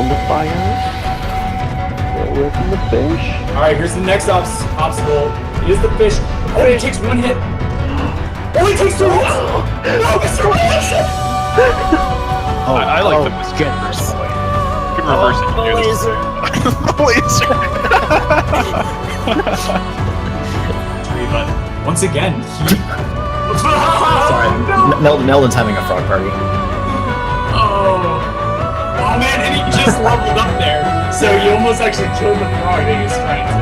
on the fire. Stay away from the fish. Alright, here's the next obstacle. It is the fish. Oh, it takes one hit. Oh, it takes two hits! No, Mr. Williams! I like the Mr. personally. You can reverse it. The laser. The laser. Once again, he... Sorry, Meldon's having a frog party. Oh man, and he just leveled up there. So you almost actually killed the frog that he was trying to...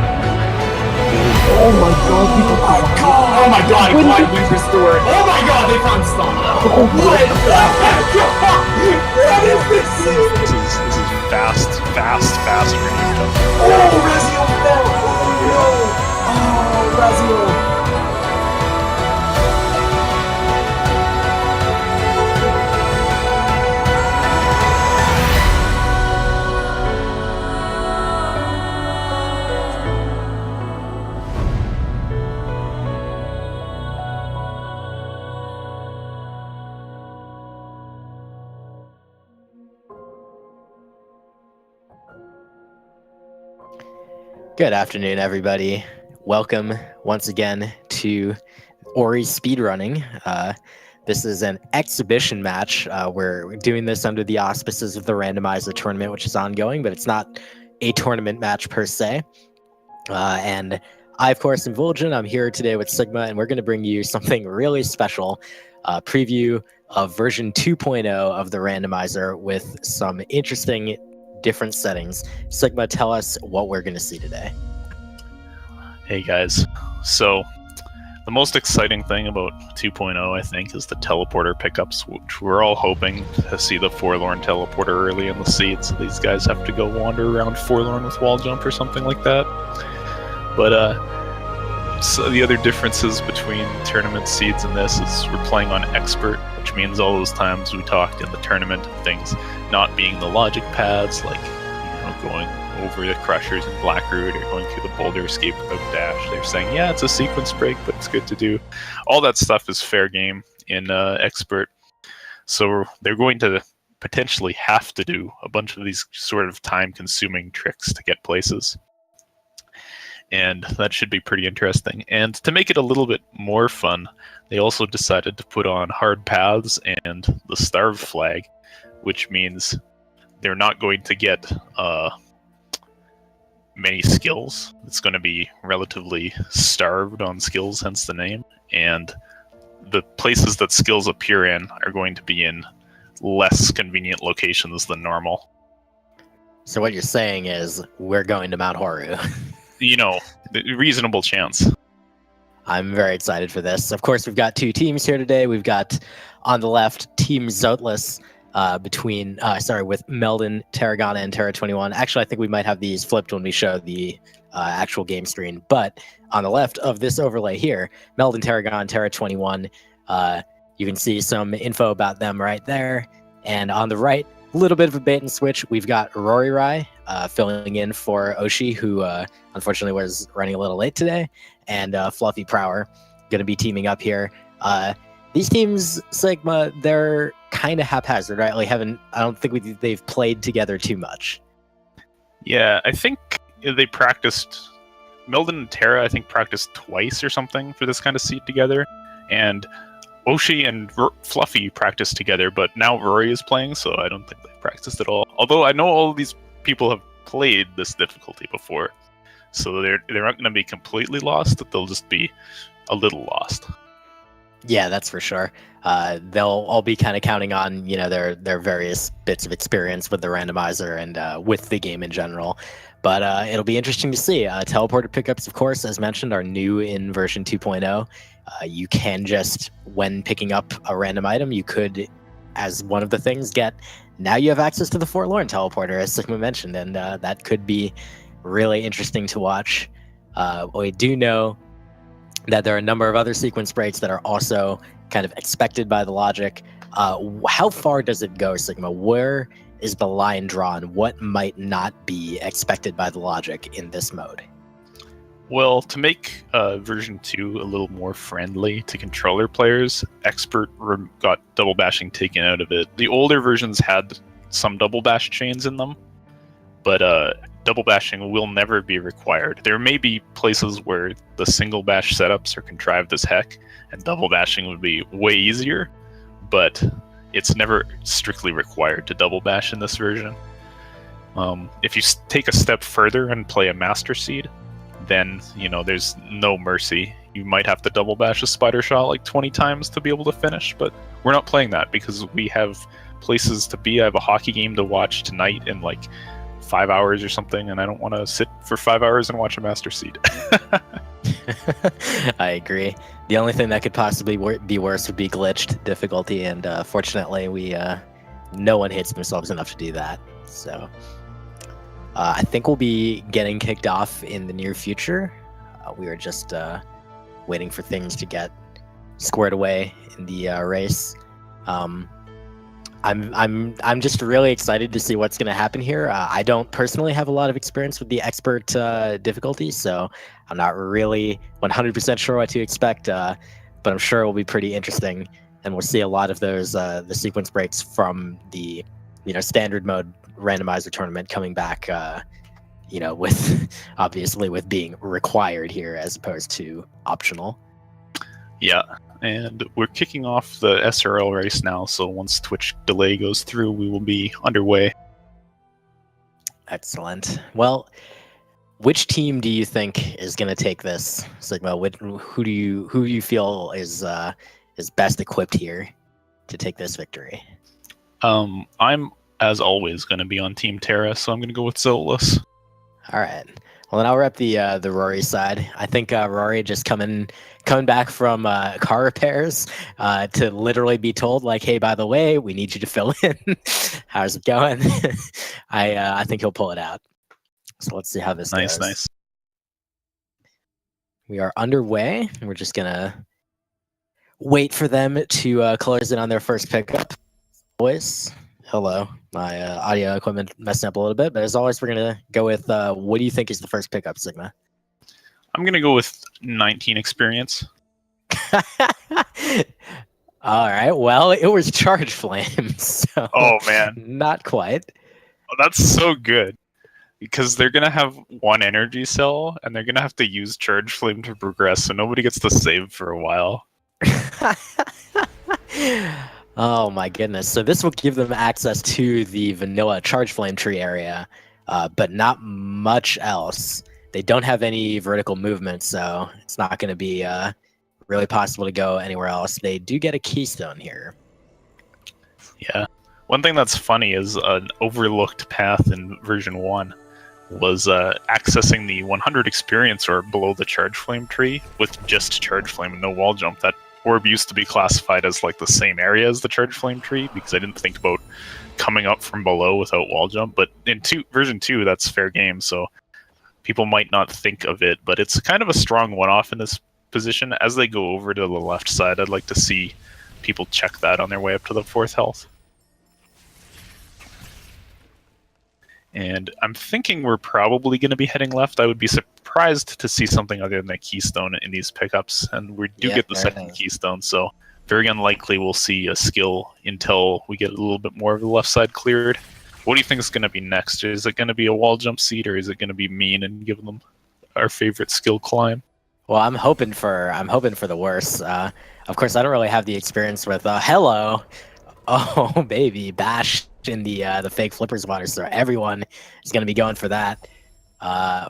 Oh my god, people. Oh my god, Glide Wings restored. Oh my god, they found Stomp. What the heck? What is this? This is fast range. Oh, Razio fell. Oh no. Oh, Razio. Good afternoon, everybody. Welcome once again to Ori Speedrunning. This is an exhibition match. We're doing this under the auspices of the Randomizer tournament, which is ongoing, but it's not a tournament match per se. And I, of course, am Vulgin. I'm here today with Sigma, and we're going to bring you something really special, a preview of version 2.0 of the Randomizer with some interesting different settings. Sigma, tell us what we're going to see today. Hey guys, so the most exciting thing about 2.0, I think, is the teleporter pickups, which we're all hoping to see the Forlorn teleporter early in the seed, so these guys have to go wander around Forlorn with wall jump or something like that. But so the other differences between tournament seeds and this is we're playing on expert, which means all those times we talked in the tournament of things not being the logic paths, like going over the crushers in Blackroot or going through the boulder escape without dash. They're saying, yeah, it's a sequence break, but it's good to do. All that stuff is fair game in expert. So they're going to potentially have to do a bunch of these sort of time-consuming tricks to get places. And that should be pretty interesting. And to make it a little bit more fun, they also decided to put on hard paths and the starve flag, which means they're not going to get many skills. It's going to be relatively starved on skills, hence the name. And the places that skills appear in are going to be in less convenient locations than normal. So what you're saying is we're going to Mount Horu. Reasonable chance. I'm very excited for this. Of course, we've got two teams here today. We've got on the left Team Zoteless with Meldon, Tarragona, and Terra21. Actually, I think we might have these flipped when we show the actual game screen. But on the left of this overlay here, Meldon, Tarragona, Terra21. You can see some info about them right there. And on the right, a little bit of a bait and switch. We've got Rory Rai filling in for Oshi, who unfortunately was running a little late today, and Fluffy Prower going to be teaming up here. These teams, Sigma, they're kind of haphazard, right? Like I don't think they've played together too much. Yeah, I think they practiced. Meldon and Terra, I think, practiced twice or something for this kind of seed together, and Oshi and Fluffy practiced together, but now Rory is playing, so I don't think they practiced at all. Although I know all of these people have played this difficulty before, so they're not going to be completely lost, but they'll just be a little lost. Yeah, that's for sure. They'll all be kind of counting on their various bits of experience with the randomizer and with the game in general. But it'll be interesting to see. Teleporter pickups, of course, as mentioned, are new in version 2.0. You can just, when picking up a random item, you could, as one of the things, now you have access to the Forlorn teleporter, as Sigma mentioned, and that could be really interesting to watch. We do know that there are a number of other sequence breaks that are also kind of expected by the logic. How far does it go, Sigma? Where is the line drawn? What might not be expected by the logic in this mode? Well, to make version 2 a little more friendly to controller players, Expert got double bashing taken out of it. The older versions had some double bash chains in them, but double bashing will never be required. There may be places where the single bash setups are contrived as heck, and double bashing would be way easier, but it's never strictly required to double bash in this version. If you take a step further and play a Master Seed, then, you know, there's no mercy. You might have to double bash a spider shot like 20 times to be able to finish, but we're not playing that because we have places to be. I have a hockey game to watch tonight in like 5 hours or something, and I don't want to sit for 5 hours and watch a Master Seed. I agree. The only thing that could possibly be worse would be glitched difficulty, and fortunately, no one hits themselves enough to do that. So I think we'll be getting kicked off in the near future. We are just waiting for things to get squared away in the race. I'm just really excited to see what's going to happen here. I don't personally have a lot of experience with the expert difficulty, so I'm not really 100% sure what to expect, but I'm sure it will be pretty interesting, and we'll see a lot of those the sequence breaks from the standard mode randomizer tournament coming back, with obviously with being required here as opposed to optional. Yeah, and we're kicking off the SRL race now, so once Twitch delay goes through, we will be underway. Excellent. Well, which team do you think is going to take this, Sigma? Who do you feel is best equipped here to take this victory? I'm, as always, going to be on Team Terra, so I'm going to go with Zoteless. All right. Well, then I'll rep the Rory side. I think Rory just coming back from car repairs to literally be told, like, hey, by the way, we need you to fill in. How's it going? I think he'll pull it out. So let's see how this goes. Nice. We are underway. We're just going to wait for them to close in on their first pickup. Boys, hello. My audio equipment messing up a little bit, but as always, we're going to go with what do you think is the first pickup, Sigma? I'm going to go with 19 experience. All right. Well, it was Charge Flame, so oh, man. Not quite. Oh, that's so good. Because they're going to have one energy cell, and they're going to have to use Charge Flame to progress, so nobody gets to save for a while. Oh my goodness. So this will give them access to the vanilla Charge Flame tree area, but not much else. They don't have any vertical movement, so it's not going to be really possible to go anywhere else. They do get a keystone here. Yeah. One thing that's funny is an overlooked path in version 1 was accessing the 100 experience orb below the Charge Flame tree with just Charge Flame and no wall jump. That orb used to be classified as like the same area as the Charge Flame tree because I didn't think about coming up from below without wall jump. But in version 2, that's fair game, so people might not think of it, but it's kind of a strong one-off in this position. As they go over to the left side, I'd like to see people check that on their way up to the 4th health. And I'm thinking we're probably going to be heading left. I would be surprised to see something other than a keystone in these pickups, and we do get the second keystone, so very unlikely we'll see a skill until we get a little bit more of the left side cleared. What do you think is going to be next? Is it going to be a wall jump seed, or is it going to be mean and give them our favorite skill climb? Well, I'm hoping for the worst. Of course, I don't really have the experience with hello, oh baby, bash in the fake flippers water, so everyone is going to be going for that.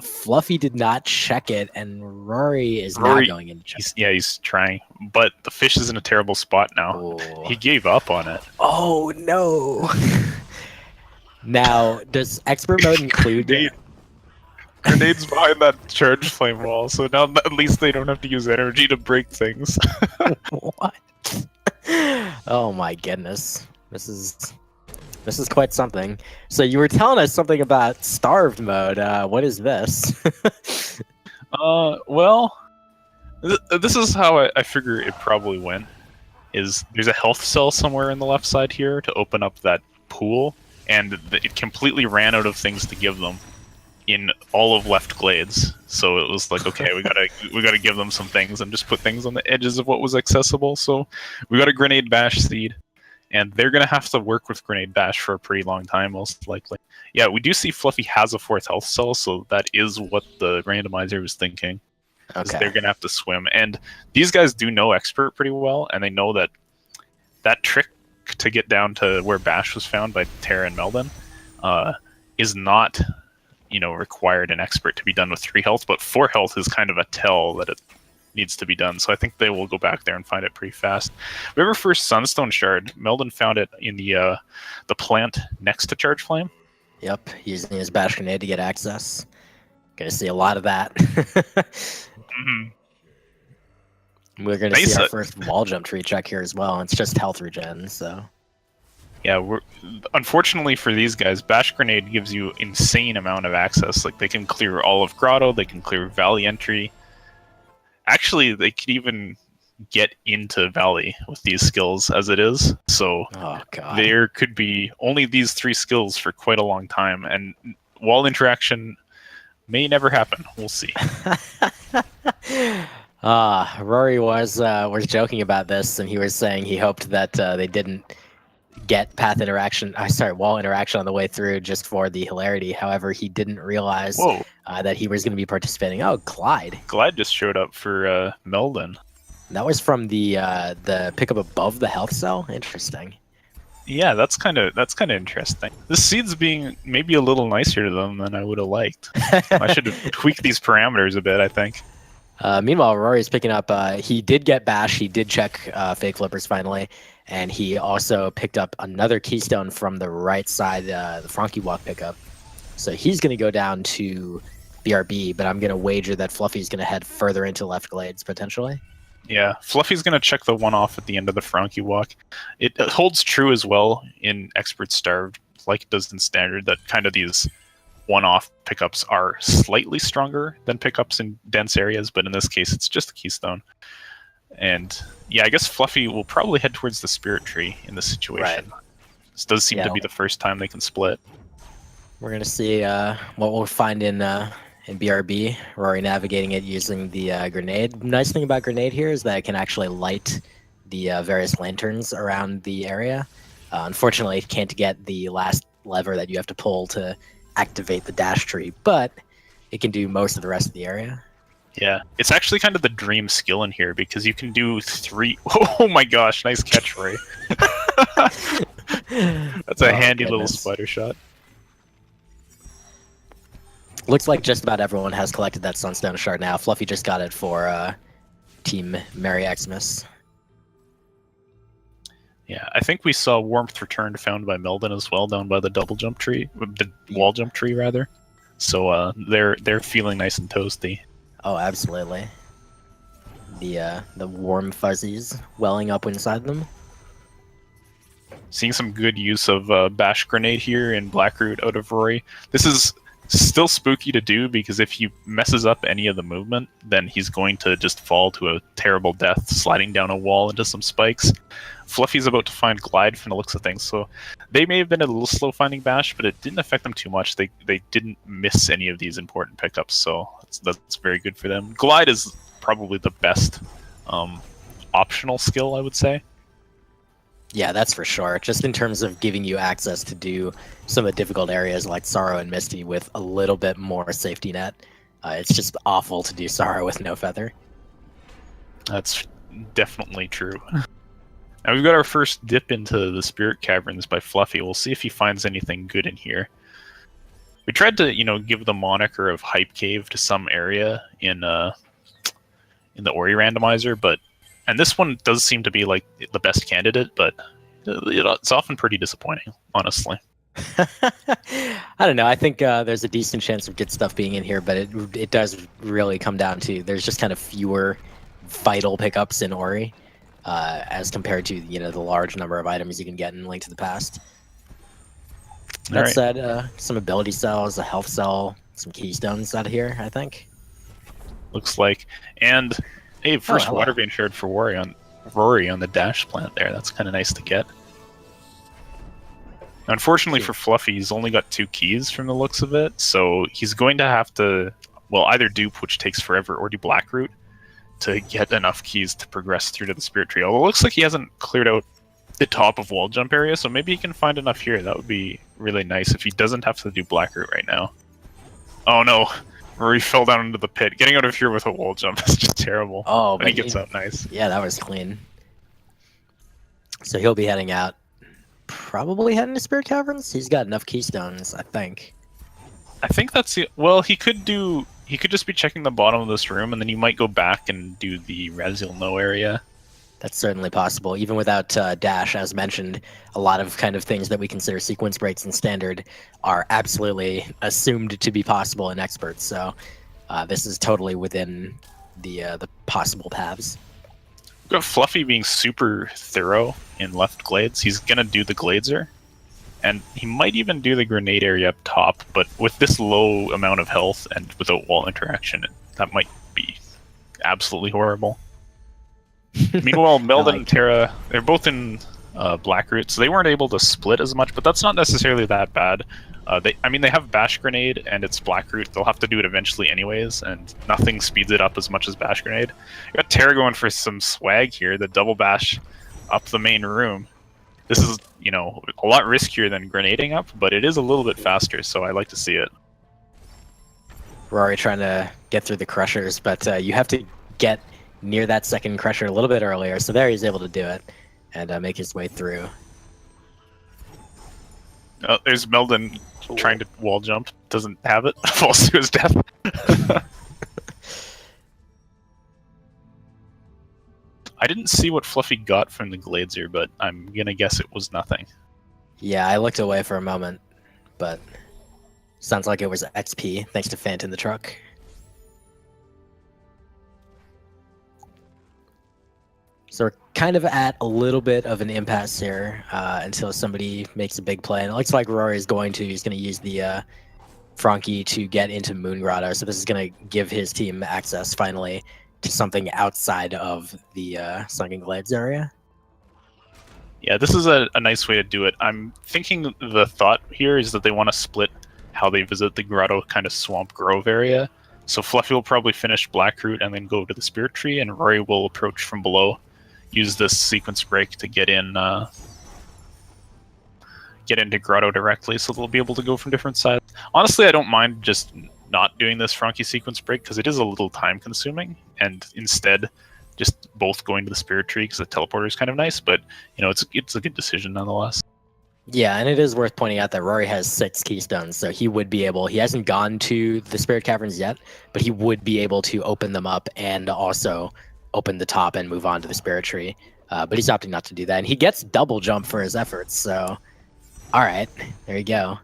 Fluffy did not check it, and Rory is not going in to check. He's trying, but the fish is in a terrible spot now. Ooh. He gave up on it. Oh no. Now, does expert mode include Grenades behind that Charge Flame wall, so now at least they don't have to use energy to break things. What? Oh my goodness. This is quite something. So you were telling us something about starved mode. What is this? Well, this is how I figure it probably went. Is there's a health cell somewhere in the left side here to open up that pool, and it completely ran out of things to give them in all of left glades. So it was like, okay, we gotta give them some things and just put things on the edges of what was accessible. So we got a grenade bash seed, and they're gonna have to work with grenade bash for a pretty long time, most likely. yeah, we do see Fluffy has a 4th health cell, so that is what the randomizer was thinking. Is Okay. they're going to have to swim. And these guys do know Expert pretty well, and they know that that trick to get down to where Bash was found by Tara and Meldon is not, required an Expert to be done with 3 health, but 4 health is kind of a tell that it needs to be done. So I think they will go back there and find it pretty fast. Remember first Sunstone Shard, Meldon found it in the plant next to Charge Flame. Yep, using his Bash Grenade to get access. Gonna see a lot of that. We're gonna see our first wall jump tree check here as well. It's just health regen, so. Yeah, unfortunately for these guys, Bash Grenade gives you insane amount of access. Like, they can clear all of Grotto, they can clear Valley entry. Actually, they could even get into Valley with these skills as it is. So there could be only these 3 skills for quite a long time, and wall interaction may never happen. We'll see. Rory was joking about this, and he was saying he hoped that they didn't get wall interaction on the way through just for the hilarity. However, he didn't realize that he was going to be participating. Oh, Glide just showed up for Meldon. That was from the pickup above the health cell. Interesting. Yeah, that's kind of interesting. This seed's being maybe a little nicer to them than I would have liked. I should have tweaked these parameters a bit, I think. Meanwhile, Rory's picking up. He did get Bash. He did check Fake Flippers finally. And he also picked up another Keystone from the right side, the Frankie Walk pickup. So he's going to go down to BRB, but I'm going to wager that Fluffy's going to head further into left glades, potentially. Yeah, Fluffy's going to check the one-off at the end of the Frankie Walk. It holds true as well in Expert Starved, like it does in Standard, that kind of these one-off pickups are slightly stronger than pickups in dense areas, but in this case, it's just a Keystone. And yeah, I guess Fluffy will probably head towards the Spirit Tree in this situation. Right. This does seem to be the first time they can split. We're going to see what we'll find in BRB. Rory navigating it using the grenade. Nice thing about grenade here is that it can actually light the various lanterns around the area. Unfortunately, it can't get the last lever that you have to pull to activate the dash tree, but it can do most of the rest of the area. Yeah, it's actually kind of the dream skill in here because you can do 3. Oh my gosh, nice catch, Ray. That's a handy little spider shot. Looks like just about everyone has collected that Sunstone Shard now. Fluffy just got it for Team Merry Xmas. Yeah, I think we saw Warmth Returned found by Meldon as well down by the double jump tree, the wall jump tree rather. So they're feeling nice and toasty. Oh, absolutely. The warm fuzzies welling up inside them. Seeing some good use of Bash Grenade here in Blackroot out of Rory. This is still spooky to do because if he messes up any of the movement, then he's going to just fall to a terrible death, sliding down a wall into some spikes. Fluffy's about to find Glide from the looks of things, so they may have been a little slow finding Bash, but it didn't affect them too much. They didn't miss any of these important pickups, so that's very good for them. Glide is probably the best optional skill, I would say. Yeah, that's for sure. Just in terms of giving you access to do some of the difficult areas like Sorrow and Misty with a little bit more safety net. It's just awful to do Sorrow with no feather. That's definitely true. Now we've got our first dip into the Spirit Caverns by Fluffy. We'll see if he finds anything good in here. We tried to, give the moniker of Hype Cave to some area in the Ori randomizer, and this one does seem to be like the best candidate, but it's often pretty disappointing, honestly. I don't know. I think there's a decent chance of good stuff being in here, but it does really come down to there's just kind of fewer vital pickups in Ori as compared to the large number of items you can get in Link to the Past. That said, some ability cells, a health cell, some keystones out here, I think. Looks like. And hey, first water vein shard for Rory on the dash plant there. That's kind of nice to get. Unfortunately for Fluffy, he's only got 2 keys from the looks of it, so he's going to have to, either dupe, which takes forever, or do Blackroot to get enough keys to progress through to the Spirit Tree. Although it looks like he hasn't cleared out the top of wall jump area, so maybe he can find enough here. That would be really nice if he doesn't have to do Blackroot right now. Oh no, Rory fell down into the pit. Getting out of here with a wall jump is just terrible. Oh, but he gets out nice. Yeah, that was clean. So he'll be heading out. Probably heading to Spirit Caverns. He's got enough keystones, I think. I think that's it. Well, he could just be checking the bottom of this room, and then you might go back and do the Razil No area. That's certainly possible. Even without dash, as mentioned, a lot of kind of things that we consider sequence breaks in standard are absolutely assumed to be possible in experts. So this is totally within the possible paths. We've got Fluffy being super thorough in left glades. He's gonna do the gladeser, and he might even do the grenade area up top. But with this low amount of health and without wall interaction, that might be absolutely horrible. Meanwhile, Meldon and Terra, they're both in Blackroot, so they weren't able to split as much, but that's not necessarily that bad. They have Bash Grenade, and it's Blackroot. They'll have to do it eventually anyways, and nothing speeds it up as much as Bash Grenade. You got Terra going for some swag here, the double bash up the main room. This is, a lot riskier than grenading up, but it is a little bit faster, so I like to see it. Rory trying to get through the crushers, but you have to get near that second crusher a little bit earlier, so there he's able to do it and make his way through. There's Meldon trying to wall jump, doesn't have it, falls to his death. I didn't see what Fluffy got from the Gladeser, but I'm gonna guess it was nothing. Yeah, I looked away for a moment, but sounds like it was XP, thanks to Fant in the truck. So we're kind of at a little bit of an impasse here until somebody makes a big play. And it looks like Rory is going to use the Frankie to get into Moon Grotto. So this is going to give his team access finally to something outside of the Sunken Glades area. Yeah, this is a nice way to do it. I'm thinking the thought here is that they want to split how they visit the Grotto kind of Swamp Grove area. So Fluffy will probably finish Blackroot and then go to the Spirit Tree, and Rory will approach from below. Use this sequence break to get into Grotto directly, so they'll be able to go from different sides. Honestly, I don't mind just not doing this Frankie sequence break because it is a little time consuming, and instead just both going to the Spirit Tree because the teleporter is kind of nice. But it's a good decision nonetheless. Yeah, and it is worth pointing out that Rory has 6 keystones, so he would be able. He hasn't gone to the Spirit Caverns yet, but he would be able to open them up and also open the top and move on to the Spirit Tree. But he's opting not to do that. And he gets double jump for his efforts, so alright, there you go.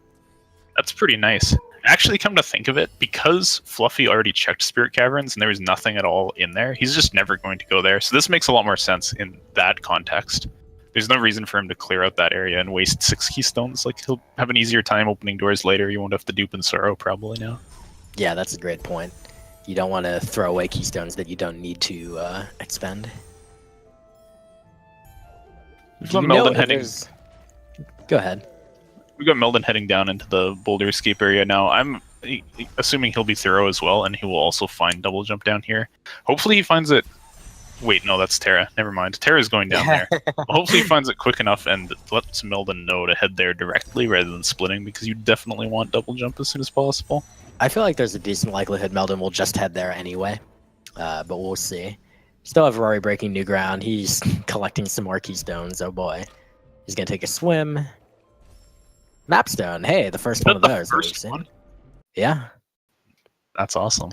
That's pretty nice. Actually, come to think of it, because Fluffy already checked Spirit Caverns and there was nothing at all in there, he's just never going to go there. So this makes a lot more sense in that context. There's no reason for him to clear out that area and waste 6 keystones. Like, he'll have an easier time opening doors later. You won't have to dupe in Sorrow probably now. Yeah, that's a great point. You don't want to throw away keystones that you don't need to expend. We've got Meldon heading. Go ahead. We've got Meldon heading down into the Boulder Escape area now. I'm assuming he'll be thorough as well, and he will also find double jump down here. Hopefully he finds it. Wait, no, that's Terra. Never mind. Terra's going down there. Hopefully he finds it quick enough and lets Meldon know to head there directly rather than splitting, because you definitely want double jump as soon as possible. I feel like there's a decent likelihood Meldon will just head there anyway, but we'll see. Still have Rory breaking new ground. He's collecting some more keystones. Oh boy. He's going to take a swim. Mapstone. Hey, the first one of those. First one? Yeah. That's awesome.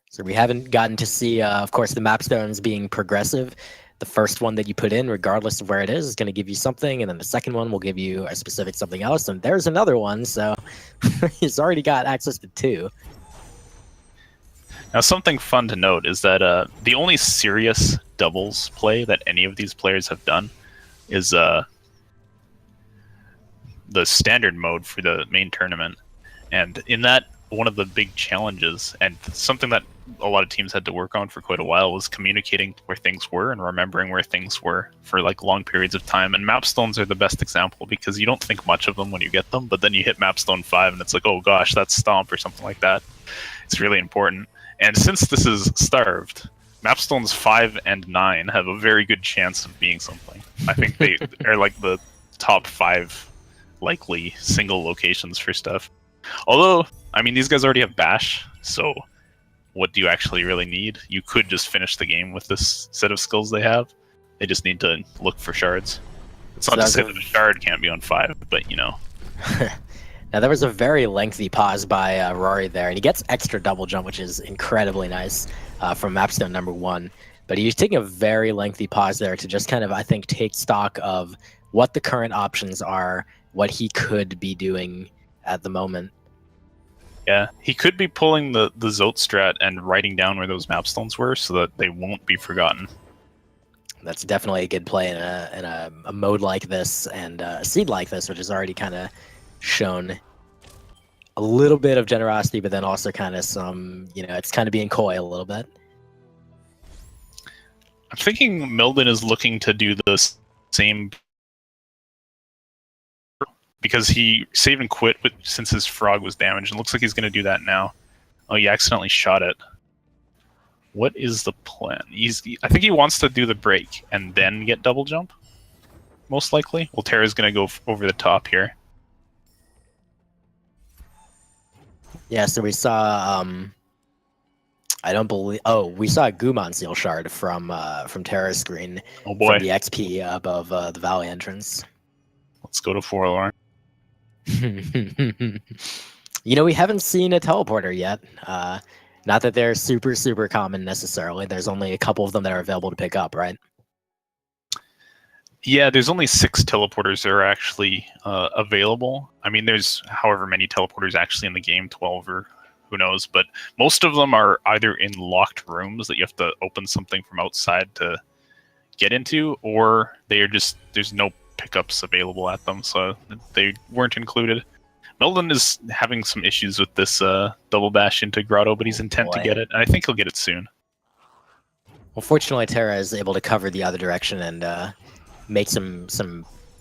So we haven't gotten to see, of course, the Mapstones being progressive. The first one that you put in, regardless of where it is going to give you something, and then the second one will give you a specific something else, and there's another one, so he's already got access to 2. Now, something fun to note is that the only serious doubles play that any of these players have done is the standard mode for the main tournament. And in that, one of the big challenges, and something that a lot of teams had to work on for quite a while, was communicating where things were and remembering where things were for like long periods of time. And Mapstones are the best example, because you don't think much of them when you get them, but then you hit Mapstone 5 and it's like, oh gosh, that's Stomp or something like that. It's really important. And since this is starved, Mapstones 5 and 9 have a very good chance of being something. I think they are like the top 5 likely single locations for stuff. Although, I mean, these guys already have Bash, so what do you actually really need? You could just finish the game with this set of skills they have. They just need to look for shards. It's not to say that a shard can't be on 5, but you know. Now, there was a very lengthy pause by Rory there, and he gets extra double jump, which is incredibly nice from Mapstone number 1. But he's taking a very lengthy pause there to just kind of, I think, take stock of what the current options are, what he could be doing at the moment. Yeah, he could be pulling the Zote strat and writing down where those Mapstones were so that they won't be forgotten. That's definitely a good play in a mode like this and a seed like this, which has already kind of shown a little bit of generosity, but then also kind of some, it's kind of being coy a little bit. I'm thinking Milden is looking to do the same because he save and quit since his frog was damaged. It looks like he's going to do that now. Oh, he accidentally shot it. What is the plan? I think he wants to do the break and then get double jump, most likely. Well, Terra's going to go over the top here. Yeah, so we saw, we saw a Gumon Seal Shard from Terra's screen. Oh boy. From the XP above the Valley entrance. Let's go to Forlorn. We haven't seen a teleporter yet. Not that they're super, super common necessarily. There's only a couple of them that are available to pick up, right? Yeah, there's only 6 teleporters that are actually available. I mean, there's however many teleporters actually in the game, 12 or who knows, but most of them are either in locked rooms that you have to open something from outside to get into, or they are just, there's no pickups available at them, so they weren't included. Melden is having some issues with this double bash into Grotto, but he's intent to get it, and I think he'll get it soon. Well, fortunately, Terra is able to cover the other direction and make some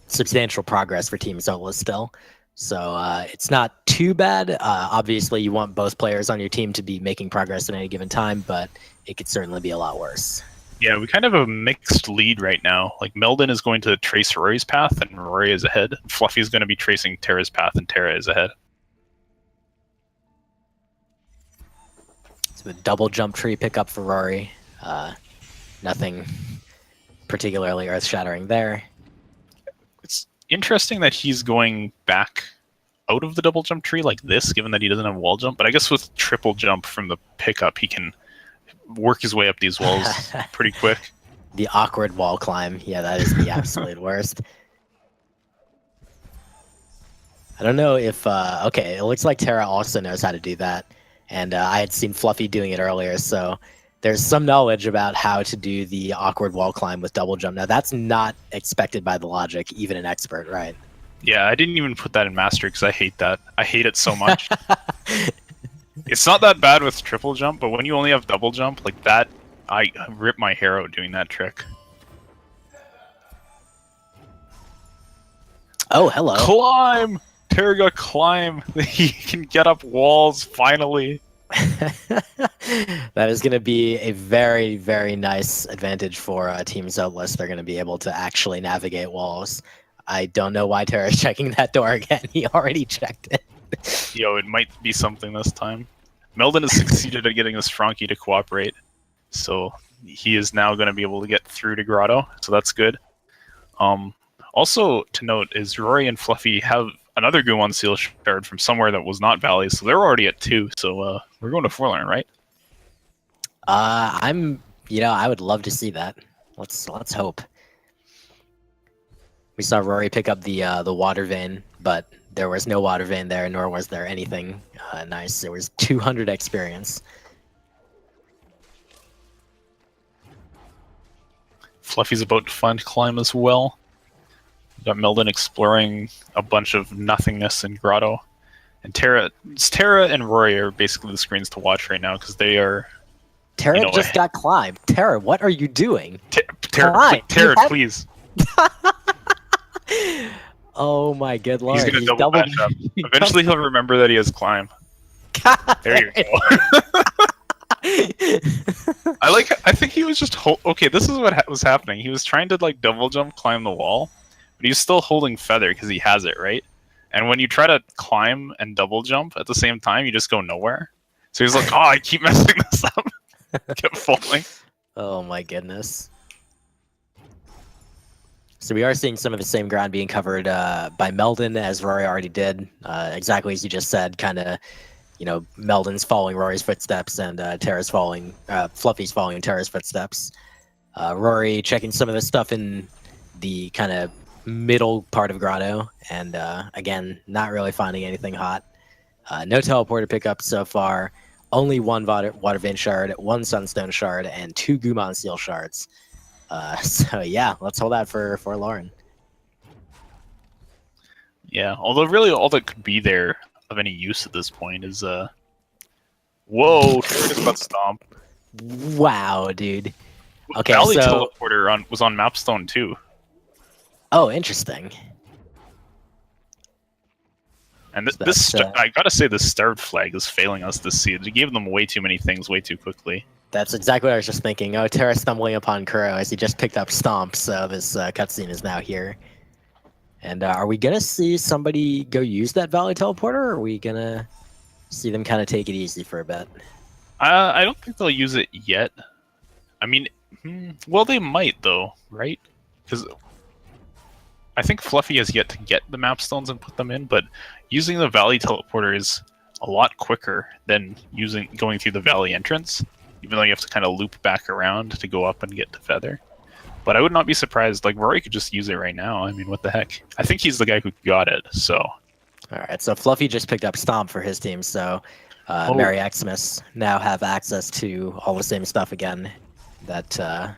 substantial progress for Team Zoteless still. So it's not too bad. Obviously, you want both players on your team to be making progress at any given time, but it could certainly be a lot worse. Yeah, we kind of have a mixed lead right now. Like, Melden is going to trace Rory's path, and Rory is ahead. Fluffy is going to be tracing Terra's path, and Terra is ahead. So a double jump tree pickup for Rory. Nothing particularly earth-shattering there. It's interesting that he's going back out of the double jump tree like this, given that he doesn't have wall jump. But I guess with triple jump from the pickup, he can work his way up these walls pretty quick. The awkward wall climb. Yeah, that is the absolute worst. I don't know if... okay, it looks like Terra also knows how to do that. And I had seen Fluffy doing it earlier, so there's some knowledge about how to do the awkward wall climb with double jump. Now, that's not expected by the logic, even an expert, right? Yeah, I didn't even put that in Master because I hate that. I hate it so much. It's not that bad with triple jump, but when you only have double jump, like that, I rip my hair out doing that trick. Oh, hello. Climb! Terra got climb. He can get up walls, finally. That is going to be a very, very nice advantage for Team Zoteless. They're going to be able to actually navigate walls. I don't know why Terra is checking that door again. He already checked it. Yo, it might be something this time. Melden has succeeded at getting this Frankie to cooperate, so he is now going to be able to get through to Grotto, so that's good. Also to note is Rory and Fluffy have another Gumon Seal Shard from somewhere that was not Valley, so they're already at 2, so we're going to Forlorn, right? I would love to see that. Let's hope. We saw Rory pick up the water vein, but there was no water vein there, nor was there anything nice. There was 200 experience. Fluffy's about to find climb as well. We got Melden exploring a bunch of nothingness in Grotto. And Terra and Rory are basically the screens to watch right now because they are... Terra just got climbed. Terra, what are you doing? Terra, please. Oh my good lord. He's going to double bash up. Eventually he'll remember that he has climb. There you go. I think he was just okay, this is what was happening. He was trying to like double jump climb the wall, but he's still holding feather because he has it, right? And when you try to climb and double jump at the same time, you just go nowhere. So he's like, "Oh, I keep messing this up." Kept falling. Oh my goodness. So we are seeing some of the same ground being covered by Meldon, as Rory already did. Exactly as you just said, kind of, Meldon's following Rory's footsteps, and Fluffy's following Terra's footsteps. Rory checking some of the stuff in the kind of middle part of Grotto, and again, not really finding anything hot. No teleporter pickup so far. Only one water vein shard, one sunstone shard, and 2 Gumon seal shards. So yeah, let's hold out for Lauren. Yeah, although really all that could be there of any use at this point is whoa, Terra just got stomped. Wow, dude. Okay, Valley so teleporter was on Mapstone too. oh, interesting. And So I gotta say, this starved flag is failing us this season. It gave them way too many things way too quickly. that's exactly what I was just thinking. Oh, Terra stumbling upon Kuro as he just picked up Stomp, so this cutscene is now here. And are we gonna see somebody go use that Valley teleporter, or are we gonna see them kind of take it easy for a bit? I don't think they'll use it yet. I mean, well, they might though, right? Because I think Fluffy has yet to get the map stones and put them in, but using the Valley teleporter is a lot quicker than going through the Valley entrance, even though you have to kind of loop back around to go up and get to Feather. But I would not be surprised. Like, Rory could just use it right now. I mean, what the heck? I think he's the guy who got it, so... Alright, so Fluffy just picked up Stomp for his team, so Merry Xmas now have access to all the same stuff again that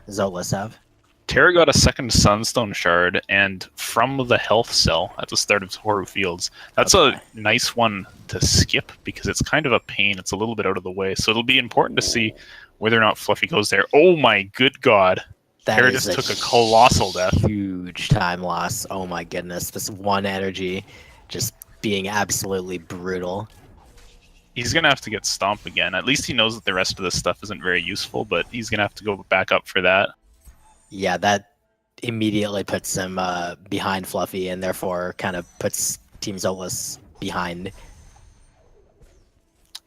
Zoteless have. Terra got a second Sunstone Shard, and from the health cell at the start of Toru Fields. That's a nice one to skip, because it's kind of a pain. It's a little bit out of the way, so it'll be important to see whether or not Fluffy goes there. Oh my good god! Terra just took a colossal death. Huge time loss. Oh my goodness, this one energy just being absolutely brutal. He's going to have to get Stomp again. At least he knows that the rest of this stuff isn't very useful, but he's going to have to go back up for that. Yeah, that immediately puts him behind Fluffy, and therefore kind of puts Team Zoteless behind.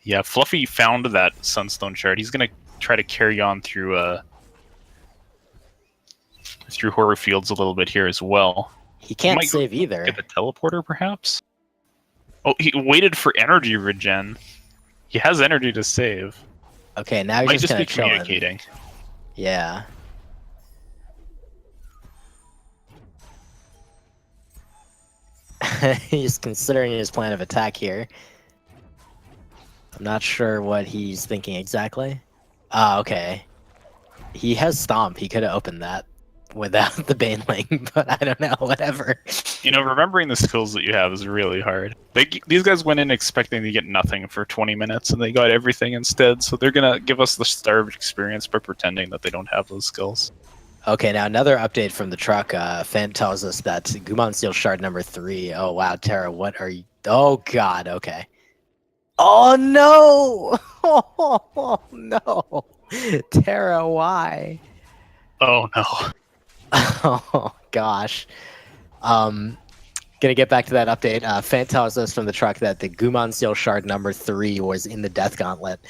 Yeah, Fluffy found that Sunstone Shard. He's going to try to carry on through Horror Fields a little bit here as well. He can't save either. Get the teleporter, perhaps? Oh, he waited for energy regen. He has energy to save. Okay, now he's Might just be kind of communicating. Yeah. He's considering his plan of attack here. I'm not sure what he's thinking exactly. Ah, okay. He has Stomp. He could have opened that without the Baneling, but I don't know, whatever. You know, remembering the skills that you have is really hard. These guys went in expecting to get nothing for 20 minutes, and they got everything instead, so they're going to give us the starved experience by pretending that they don't have those skills. Okay, now another update from the truck. Fant tells us that Gumon Seal Shard number 3. Oh, wow, Terra, what are you... Oh, God, okay. Oh, no! Oh, no! Terra, why? Oh, no. Oh, gosh. Gonna get back to that update. Fant tells us from the truck that the Gumon Seal Shard number 3 was in the Death Gauntlet,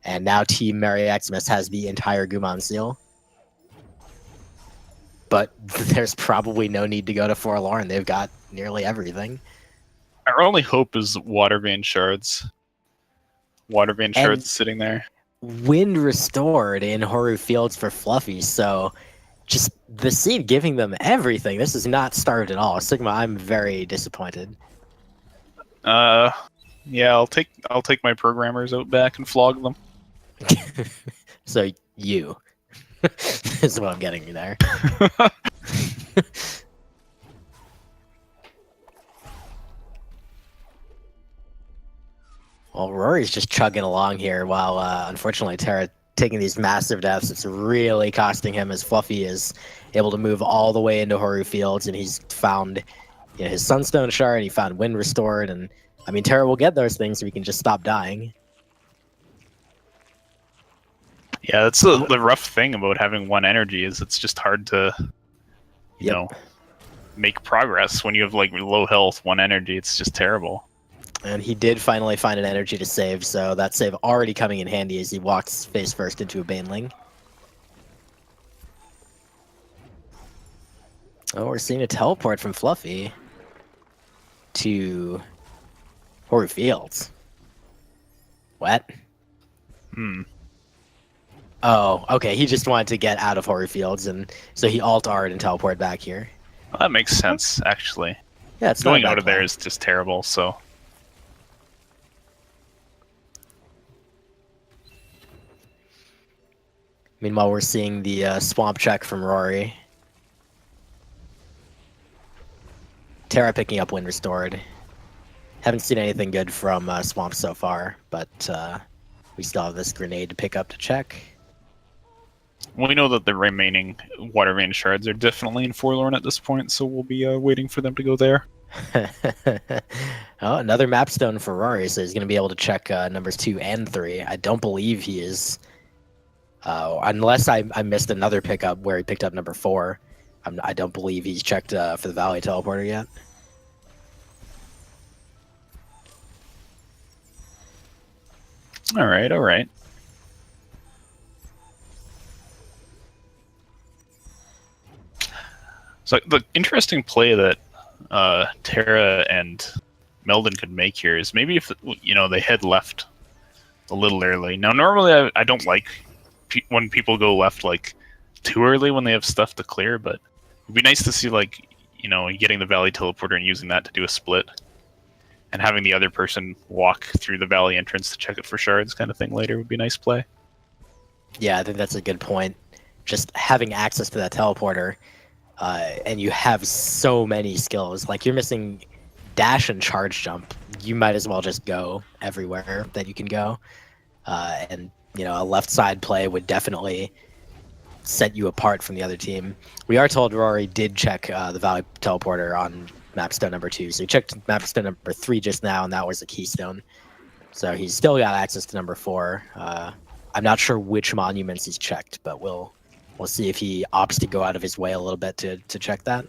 and now Team Merry Xmas has the entire Gumon Seal. But there's probably no need to go to Forlorn. They've got nearly everything. Our only hope is Water Vein Shards. Water Vein Shards sitting there. Wind restored in Horu Fields for Fluffy, so just the seed giving them everything. This is not starved at all. Sigma, I'm very disappointed. Yeah, I'll take my programmers out back and flog them. So you. Is what I'm getting there. Well, Rory's just chugging along here while, unfortunately, Terra taking these massive deaths. It's really costing him as Fluffy is able to move all the way into Horu Fields, and he's found his Sunstone Shard, he found Wind Restored, and, I mean, Terra will get those things so he can just stop dying. Yeah, that's the rough thing about having one energy is it's just hard to, you know, make progress when you have like low health, 1 energy. It's just terrible. And he did finally find an energy to save, so that save already coming in handy as he walks face first into a Baneling. Oh, we're seeing a teleport from Fluffy to Hoary Fields. What? Oh, okay. He just wanted to get out of Hoary Fields, and so he alt-R'd and teleported back here. Well, that makes sense, actually. Yeah, it's Going not a bad out of there plan. is just terrible, so... Meanwhile, we're seeing the swamp check from Rory. Terra picking up Wind Restored. Haven't seen anything good from Swamp so far, but we still have this grenade to pick up to check. We know that the remaining Water Vein shards are definitely in Forlorn at this point, so we'll be waiting for them to go there. Oh, another mapstone for Rory, so he's going to be able to check numbers 2 and 3. I don't believe he is... unless I missed another pickup where he picked up number 4. I don't believe he's checked for the Valley Teleporter yet. Alright, alright. So the interesting play that Terra and Meldon could make here is maybe if, you know, they head left a little early. Now, normally I don't like when people go left like too early when they have stuff to clear, but it'd be nice to see, like, you know, getting the Valley Teleporter and using that to do a split, and having the other person walk through the Valley entrance to check it for shards kind of thing later would be a nice play. Yeah, I think that's a good point. Just having access to that teleporter, and you have so many skills. Like, you're missing dash and charge jump. You might as well just go everywhere that you can go. And, you know, a left side play would definitely set you apart from the other team. We are told Rory did check the Valley Teleporter on mapstone number 2. So he checked mapstone number 3 just now, and that was a keystone. So he's still got access to number 4. I'm not sure which monuments he's checked, but we'll see if he opts to go out of his way a little bit to check that.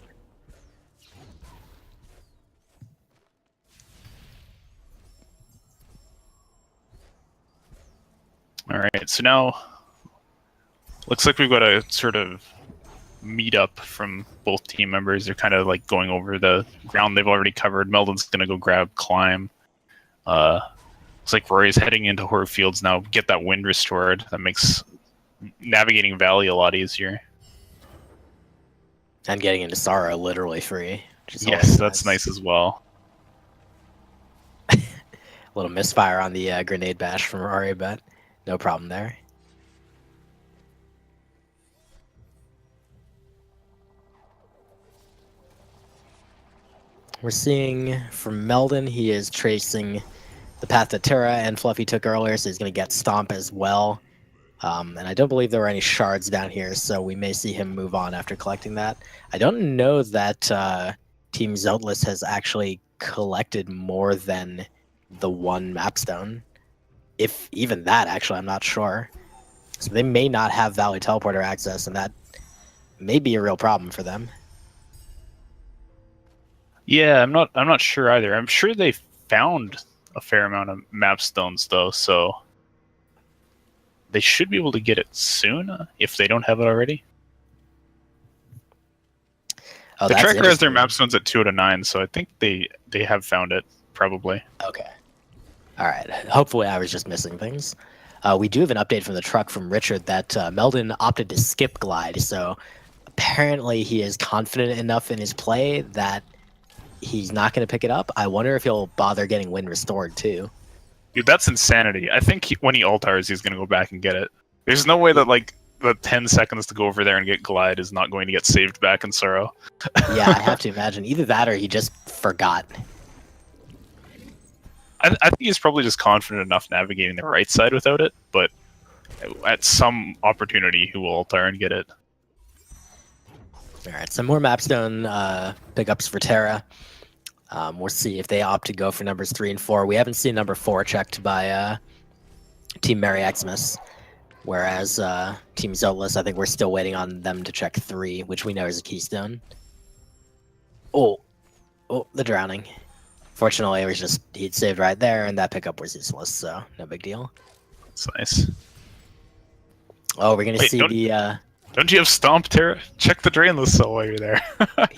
All right, so now looks like we've got a sort of meet up from both team members. They're kind of like going over the ground they've already covered. Meldon's going to go grab Climb. Looks like Rory's heading into Horror Fields now, get that wind restored. That makes navigating Valley a lot easier. And getting into Sorrow literally free. Yes, that's nice as well. A little misfire on the grenade bash from Rory, but no problem there. We're seeing from Meldon, he is tracing the path that Terra and Fluffy took earlier, so he's going to get Stomp as well. And I don't believe there were any shards down here, so we may see him move on after collecting that. I don't know that Team Zoteless has actually collected more than the 1 mapstone. If even that, actually, I'm not sure. So they may not have Valley Teleporter access, and that may be a real problem for them. Yeah, I'm not sure either. I'm sure they found a fair amount of mapstones though, so they should be able to get it soon if they don't have it already. Oh, the that's tracker has their interesting. mapstones at 2 out of 9, so I think they have found it probably. Okay. All right. Hopefully I was just missing things. We do have an update from the truck from Richard that Meldon opted to skip Glide, so apparently he is confident enough in his play that he's not going to pick it up. I wonder if he'll bother getting Wind Restored too. Dude, that's insanity. I think when he altars, he's going to go back and get it. There's no way that, like, the 10 seconds to go over there and get Glide is not going to get saved back in Sorrow. Yeah, I have to imagine. Either that or he just forgot. I think he's probably just confident enough navigating the right side without it, but at some opportunity, he will altar and get it. All right, some more mapstone pickups for Terra. We'll see if they opt to go for numbers 3 and 4. We haven't seen number 4 checked by Team Merry Xmas, whereas Team Zoteless, I think we're still waiting on them to check 3, which we know is a keystone. Oh, the drowning. Fortunately, it was just he'd saved right there, and that pickup was useless, so no big deal. That's nice. Oh, we're gonna Wait, see the. Don't you have Stomp, Terra? Check the drainless cell while you're there.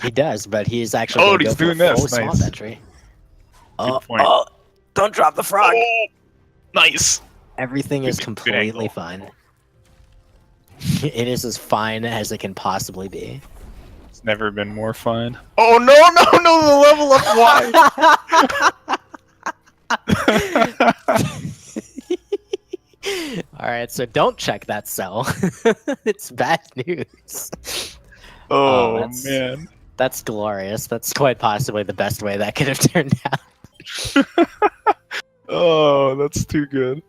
He does, but he's actually Oh, gonna he's go for doing a full this, nice. swamp entry. Good point. Oh, don't drop the frog. Oh, nice. Everything is Good completely angle. fine. It is as fine as it can possibly be. It's never been more fun. Oh no! The level up wide. All right, so don't check that cell. It's bad news. Oh man. That's glorious. That's quite possibly the best way that could have turned out. Oh, that's too good.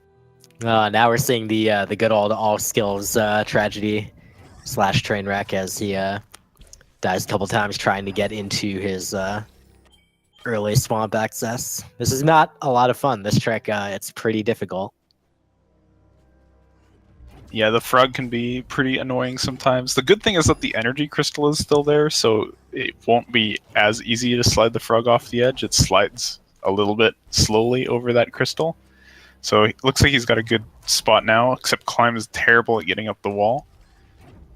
Now we're seeing the good old all skills tragedy / train wreck as he dies a couple times trying to get into his early swamp access. This is not a lot of fun. This trick, it's pretty difficult. Yeah, the frog can be pretty annoying sometimes. The good thing is that the energy crystal is still there, so it won't be as easy to slide the frog off the edge. It slides a little bit slowly over that crystal. So it looks like he's got a good spot now, except Climb is terrible at getting up the wall.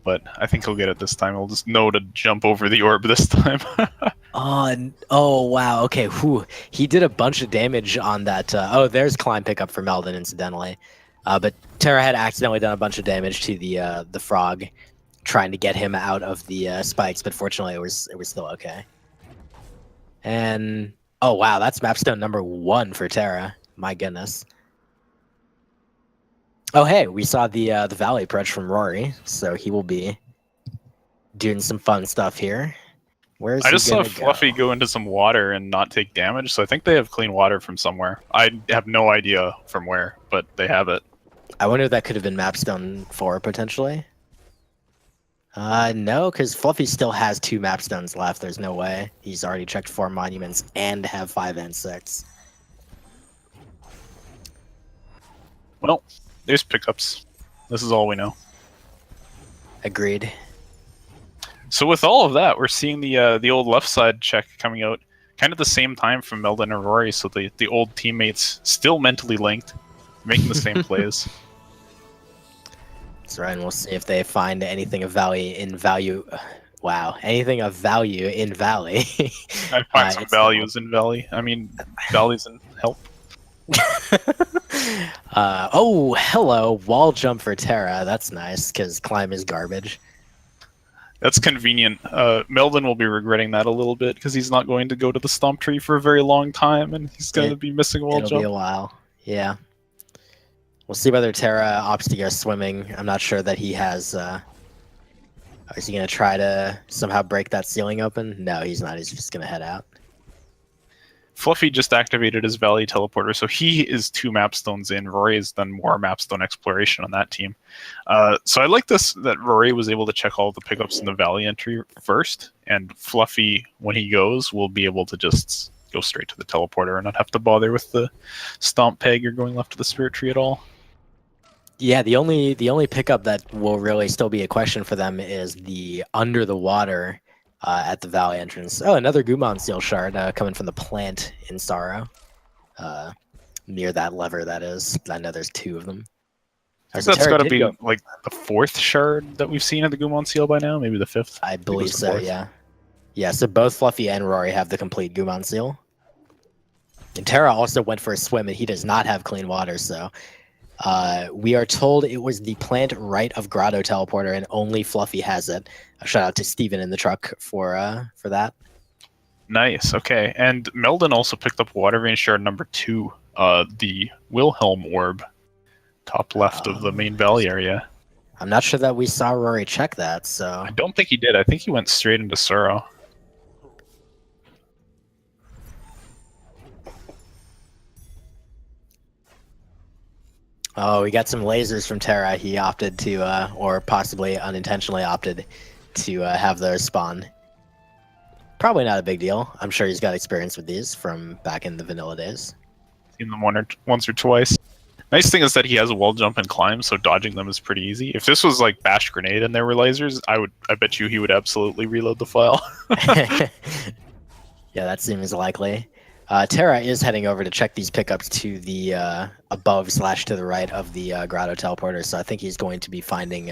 But I think he'll get it this time. He'll just know to jump over the orb this time. Oh, wow. Okay, whew. He did a bunch of damage on that. Oh, there's Climb pickup for Meldon, incidentally. But Terra had accidentally done a bunch of damage to the frog, trying to get him out of the spikes, but fortunately it was still okay. And oh wow, that's mapstone number 1 for Terra. My goodness. Oh hey, we saw the Valley approach from Rory, so he will be doing some fun stuff here. Where's I just saw gonna Fluffy go into some water and not take damage, so I think they have clean water from somewhere. I have no idea from where, but they have it. I wonder if that could have been mapstone 4 potentially. No, because Fluffy still has 2 mapstones left. There's no way. He's already checked 4 monuments and have 5 and 6. Well, there's pickups. This is all we know. Agreed. So with all of that, we're seeing the old left side check coming out kind of the same time from Meldon and Rory, so the old teammates still mentally linked, making the same plays. That's right, and we'll see if they find anything of value. Wow, anything of value in Valley. I find some values in Valley. I mean, values in help. Oh, hello, wall jump for Terra. That's nice, because Climb is garbage. That's convenient. Meldon will be regretting that a little bit, because he's not going to go to the stomp tree for a very long time, and he's going to be missing a wall jump. It'll be a while, yeah. We'll see whether Terra opts to go swimming. I'm not sure that he has... is he going to try to somehow break that ceiling open? No, he's not. He's just going to head out. Fluffy just activated his Valley teleporter, so he is 2 mapstones in. Rory has done more mapstone exploration on that team. So I like this, that Rory was able to check all the pickups in the Valley entry first, and Fluffy, when he goes, will be able to just go straight to the teleporter and not have to bother with the stomp peg or going left to the spirit tree at all. Yeah, the only pickup that will really still be a question for them is the under the water at the Valley entrance. Oh, another Gumon Seal shard coming from the plant in Sorrow. Near that lever, that is. I know there's 2 of them. I think that's got to be like the 4th shard that we've seen at the Gumon Seal by now, maybe the 5th. I believe so, yeah. Yeah, so both Fluffy and Rory have the complete Gumon Seal. And Terra also went for a swim, and he does not have clean water, so... we are told it was the plant right of Grotto teleporter, and only Fluffy has it. A shout out to Steven in the truck for that. Nice. Okay, and Meldon also picked up Water Vein shard number 2, the Wilhelm orb, top left of the main Valley area. I'm not sure that we saw Rory check that, so I don't think he did. I think he went straight into Sorrow. Oh, we got some lasers from Terra. He opted to, or possibly unintentionally opted to have those spawn. Probably not a big deal. I'm sure he's got experience with these from back in the vanilla days. Seen them once or twice. Nice thing is that he has a wall jump and climb, so dodging them is pretty easy. If this was like Bash Grenade and there were lasers, I bet you he would absolutely reload the file. Yeah, that seems likely. Terra is heading over to check these pickups to the above / to the right of the Grotto teleporter, so I think he's going to be finding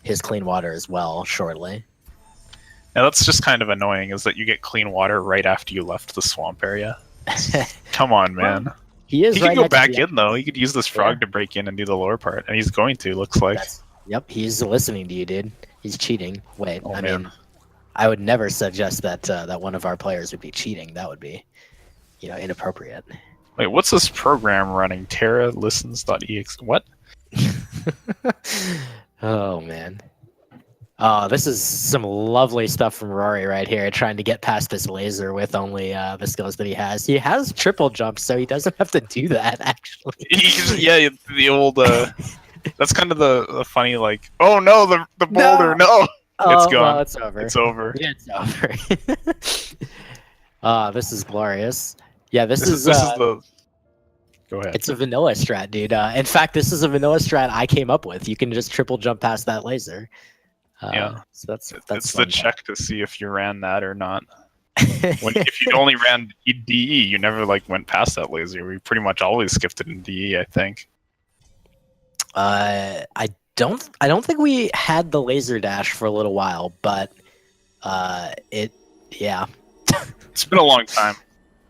his clean water as well shortly. Now that's just kind of annoying, is that you get clean water right after you left the swamp area. Come on, man. He is. He right could go next to back the- in though. He could use this frog to break in and do the lower part, and he's going to. Looks like. Yep, he's listening to you, dude. He's cheating. Wait, Oh, I man. mean, I would never suggest that that one of our players would be cheating. That would be, inappropriate. Wait, what's this program running? Terra listens.ex. What? Oh man. Oh, this is some lovely stuff from Rory right here, trying to get past this laser with only the skills that he has. He has triple jump, so he doesn't have to do that, actually. Yeah, the old. That's kind of the funny, like, oh no, the boulder, no. It's gone. Well, it's over. It's over. Yeah, it's over. This is glorious. Yeah, this is the. Go ahead. It's a vanilla strat, dude. In fact, this is a vanilla strat I came up with. You can just triple jump past that laser. Yeah. So that's it's fun. the check to see if you ran that or not. If you only ran DE, you never went past that laser. We pretty much always skipped it in DE, I think. I don't think we had the laser dash for a little while, but yeah. It's been a long time.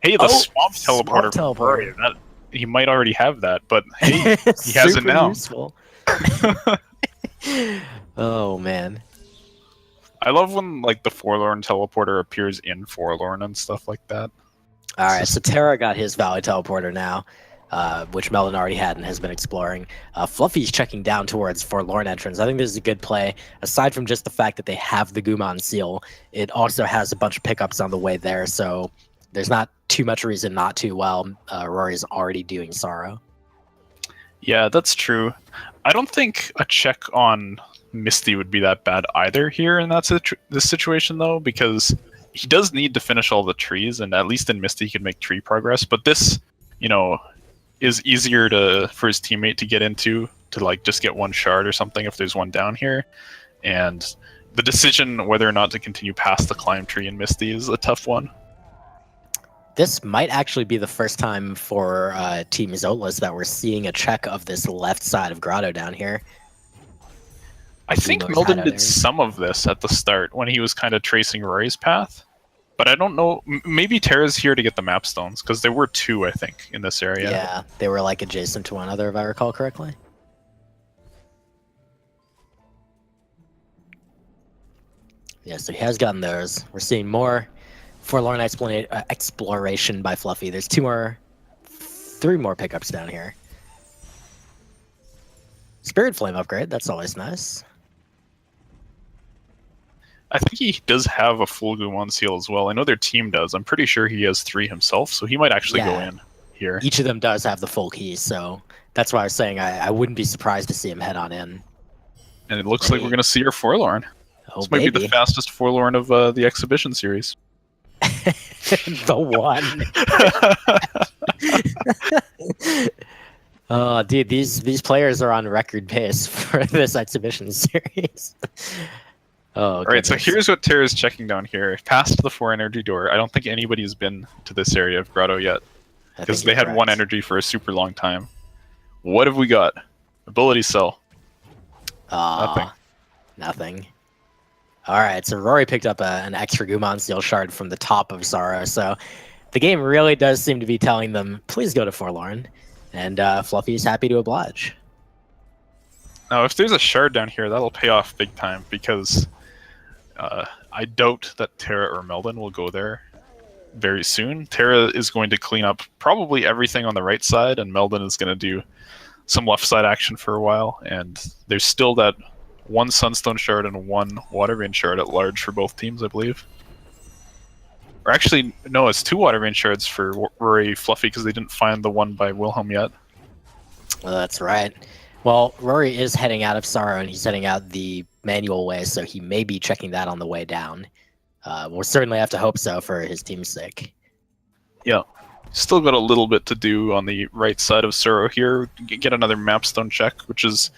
Hey, the swamp swamp teleporter. teleporter. That, he might already have that, but hey, he has it now. Useful. Oh man. I love when the Forlorn teleporter appears in Forlorn and stuff like that. All right, so Terra got his Valley teleporter now, which Melon already had and has been exploring. Fluffy's checking down towards Forlorn entrance. I think this is a good play. Aside from just the fact that they have the Gumon seal, it also has a bunch of pickups on the way there, so there's not too much reason not to while Rory's already doing Sorrow. Yeah, that's true. I don't think a check on Misty would be that bad either here in this situation, though, because he does need to finish all the trees, and at least in Misty he can make tree progress. But this, is easier for his teammate to get into, to just get one shard or something if there's one down here. And the decision whether or not to continue past the climb tree in Misty is a tough one. This might actually be the first time for Team Zoteless that we're seeing a check of this left side of Grotto down here. I think Melden did some of this at the start when he was kind of tracing Rory's path. But I don't know. Maybe Terra's here to get the map stones, because there were two, I think, in this area. Yeah, they were adjacent to one another, if I recall correctly. Yeah, so he has gotten those. We're seeing more Forlorn exploration by Fluffy. There's three more pickups down here. Spirit Flame upgrade, that's always nice. I think he does have a full Gumon seal as well. I know their team does. I'm pretty sure he has 3 himself, so he might actually go in here. Each of them does have the full keys, so that's why I was saying I wouldn't be surprised to see him head on in. And it looks like we're going to see our Forlorn. Oh, this might be the fastest Forlorn of the exhibition series. The one. Oh, dude, these players are on record pace for this exhibition series. Oh, all right, so here's what Terra's checking down here. Past the 4 energy door. I don't think anybody's been to this area of Grotto yet, because they had 1 energy for a super long time. What have we got? Ability cell. Nothing. All right, so Rory picked up an extra Gumon seal shard from the top of Sorrow, so the game really does seem to be telling them, please go to Forlorn, and Fluffy's happy to oblige. Now, if there's a shard down here, that'll pay off big time, because I doubt that Terra or Melden will go there very soon. Terra is going to clean up probably everything on the right side, and Melden is going to do some left side action for a while, and there's still that 1 Sunstone shard and 1 Water Vein shard at large for both teams, I believe. Or actually, no, it's 2 Water Vein shards for Rory Fluffy, because they didn't find the one by Wilhelm yet. Well, that's right. Well, Rory is heading out of Sorrow, and he's heading out the manual way, so he may be checking that on the way down. We'll certainly have to hope so for his team's sake. Yeah. Still got a little bit to do on the right side of Sorrow here. Get another mapstone check, which is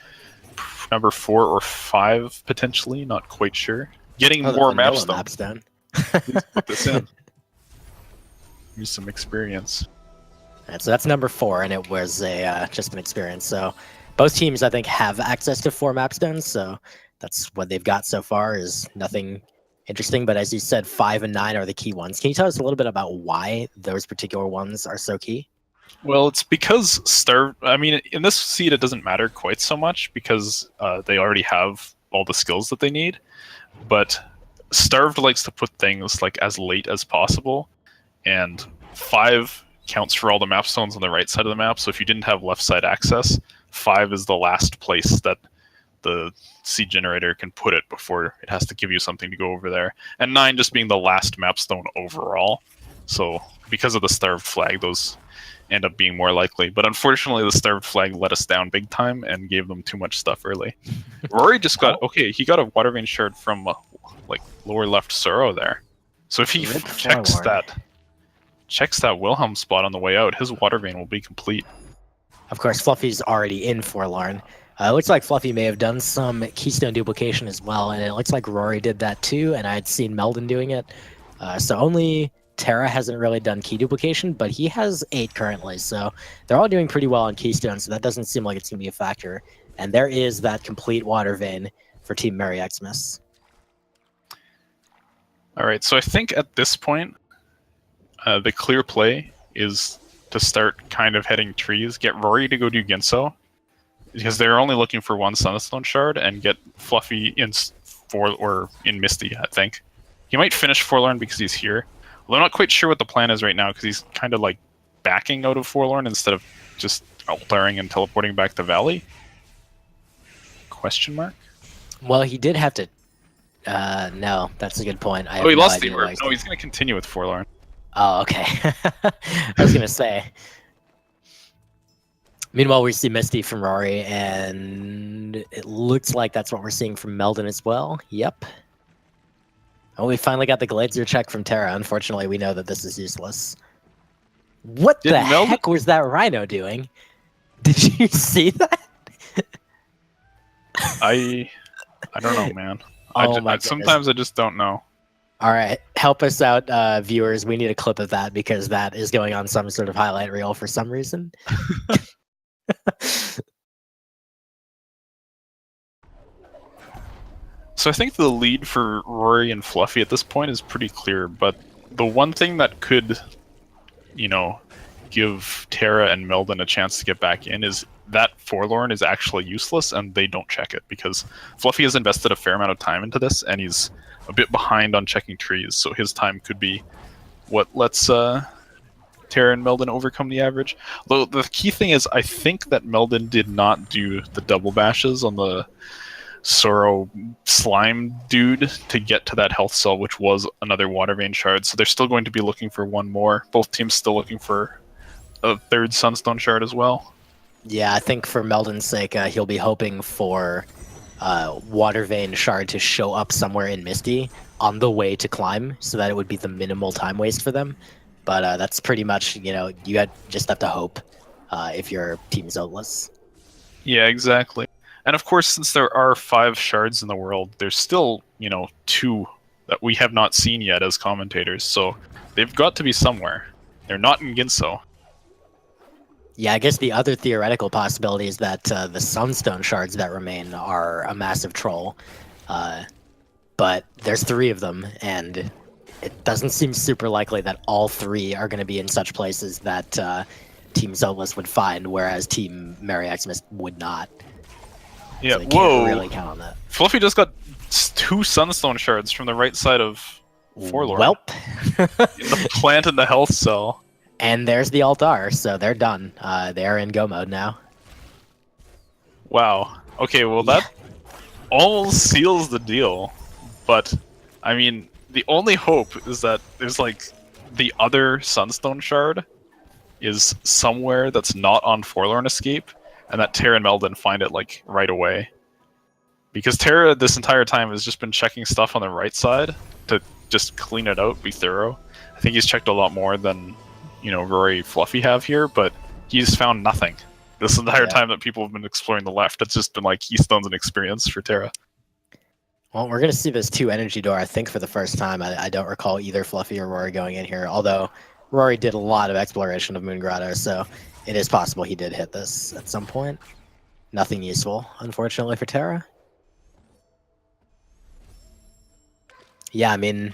number 4 or 5, potentially. Not quite sure. Getting more mapstone. Mapstone. Let's put this in. Use some experience. Alright, so that's number 4, and it was a just an experience. So both teams, I think, have access to 4 map stones. So that's what they've got so far. Is nothing interesting. But as you said, 5 and 9 are the key ones. Can you tell us a little bit about why those particular ones are so key? Well, it's because I mean, in this seed, it doesn't matter quite so much because they already have all the skills that they need. But Starved likes to put things like as late as possible, and 5 counts for all the map stones on the right side of the map. So if you didn't have left side access, 5 is the last place that the seed generator can put it before it has to give you something to go over there. And 9 just being the last map stone overall. So because of the Starved flag, those end up being more likely. But unfortunately, the Starved flag let us down big time and gave them too much stuff early. Rory just got, okay, he got a Water Vein Shard from like lower left Suro there. So if he checks that Wilhelm spot on the way out, his Water Vein will be complete. Of course, Fluffy's already in Forlorn. It looks like Fluffy may have done some Keystone duplication as well, and it looks like Rory did that too, and I had seen Meldon doing it. So only Terra hasn't really done key duplication, but he has 8 currently, so they're all doing pretty well on Keystone, so that doesn't seem like it's going to be a factor. And there is that complete Water Vein for Team Merry Xmas. Alright, so I think at this point, the clear play is to start kind of heading trees, get Rory to go do Ginso, because they're only looking for 1 Sunstone Shard, and get Fluffy in Misty, I think. He might finish Forlorn because he's here. Well, I'm not quite sure what the plan is right now, because he's kind of like backing out of Forlorn instead of just ultaring and teleporting back to Valley? Question mark? Well, he did have to... no, that's a good point. He lost the orb. No, he's going to continue with Forlorn. Oh, okay. I was going to say. Meanwhile, we see Misty from Rory, and it looks like that's what we're seeing from Meldon as well. Yep. Oh, we finally got the Glazier check from Terra. Unfortunately, we know that this is useless. What the heck was that Rhino doing? Did you see that? I don't know, man. Sometimes I just don't know. All right, help us out, viewers. We need a clip of that because that is going on some sort of highlight reel for some reason. So I think the lead for Rory and Fluffy at this point is pretty clear, but the one thing that could, give Terra and Meldon a chance to get back in is that Forlorn is actually useless and they don't check it, because Fluffy has invested a fair amount of time into this and he's a bit behind on checking trees, so his time could be what lets Terra and Meldon overcome the average. Though the key thing is, I think that Meldon did not do the double bashes on the Suro slime dude to get to that health cell, which was another Water Vein Shard, so they're still going to be looking for one more. Both teams still looking for a 3rd Sunstone Shard as well. Yeah, I think for Meldon's sake, he'll be hoping for Water Vein Shard to show up somewhere in Misty on the way to climb, so that it would be the minimal time waste for them. But that's pretty much, you just have to hope if your team is Zoteless. Yeah, exactly. And of course, since there are 5 shards in the world, there's still, 2 that we have not seen yet as commentators, so they've got to be somewhere. They're not in Ginso. Yeah, I guess the other theoretical possibility is that the Sunstone Shards that remain are a massive troll. But there's 3 of them, and it doesn't seem super likely that all 3 are going to be in such places that Team Zoteless would find, whereas Team Merry Xmas would not. Yeah, so they can't really count on that. Fluffy just got 2 Sunstone Shards from the right side of Forlorn. Welp. In the plant and the health cell. And there's the altar, so they're done. They're in go mode now. Wow. Okay, well that almost seals the deal. But, I mean, the only hope is that there's the other Sunstone Shard is somewhere that's not on Forlorn Escape, and that Terra and Meldon find it right away. Because Terra this entire time has just been checking stuff on the right side to just clean it out, be thorough. I think he's checked a lot more than Rory Fluffy have here, but he's found nothing. This entire time that people have been exploring the left, it's just been Keystones and experience for Terra. Well, we're going to see this 2 energy door, I think, for the first time. I don't recall either Fluffy or Rory going in here, although Rory did a lot of exploration of Moon Grotto, so it is possible he did hit this at some point. Nothing useful, unfortunately, for Terra. Yeah, I mean,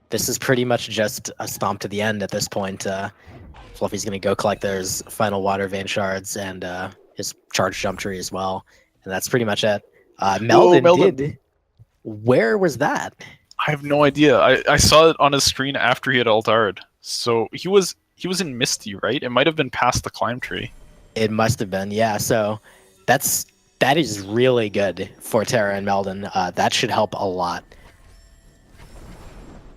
this is pretty much just a stomp to the end at this point. Fluffy's going to go collect those final Water Vein shards and his charge jump tree as well. And that's pretty much it. Meldon did. Where was that? I have no idea. I saw it on his screen after he had ulted. So he was in Misty, right? It might have been past the climb tree. It must have been, yeah. So that is really good for Terra and Meldon. That should help a lot.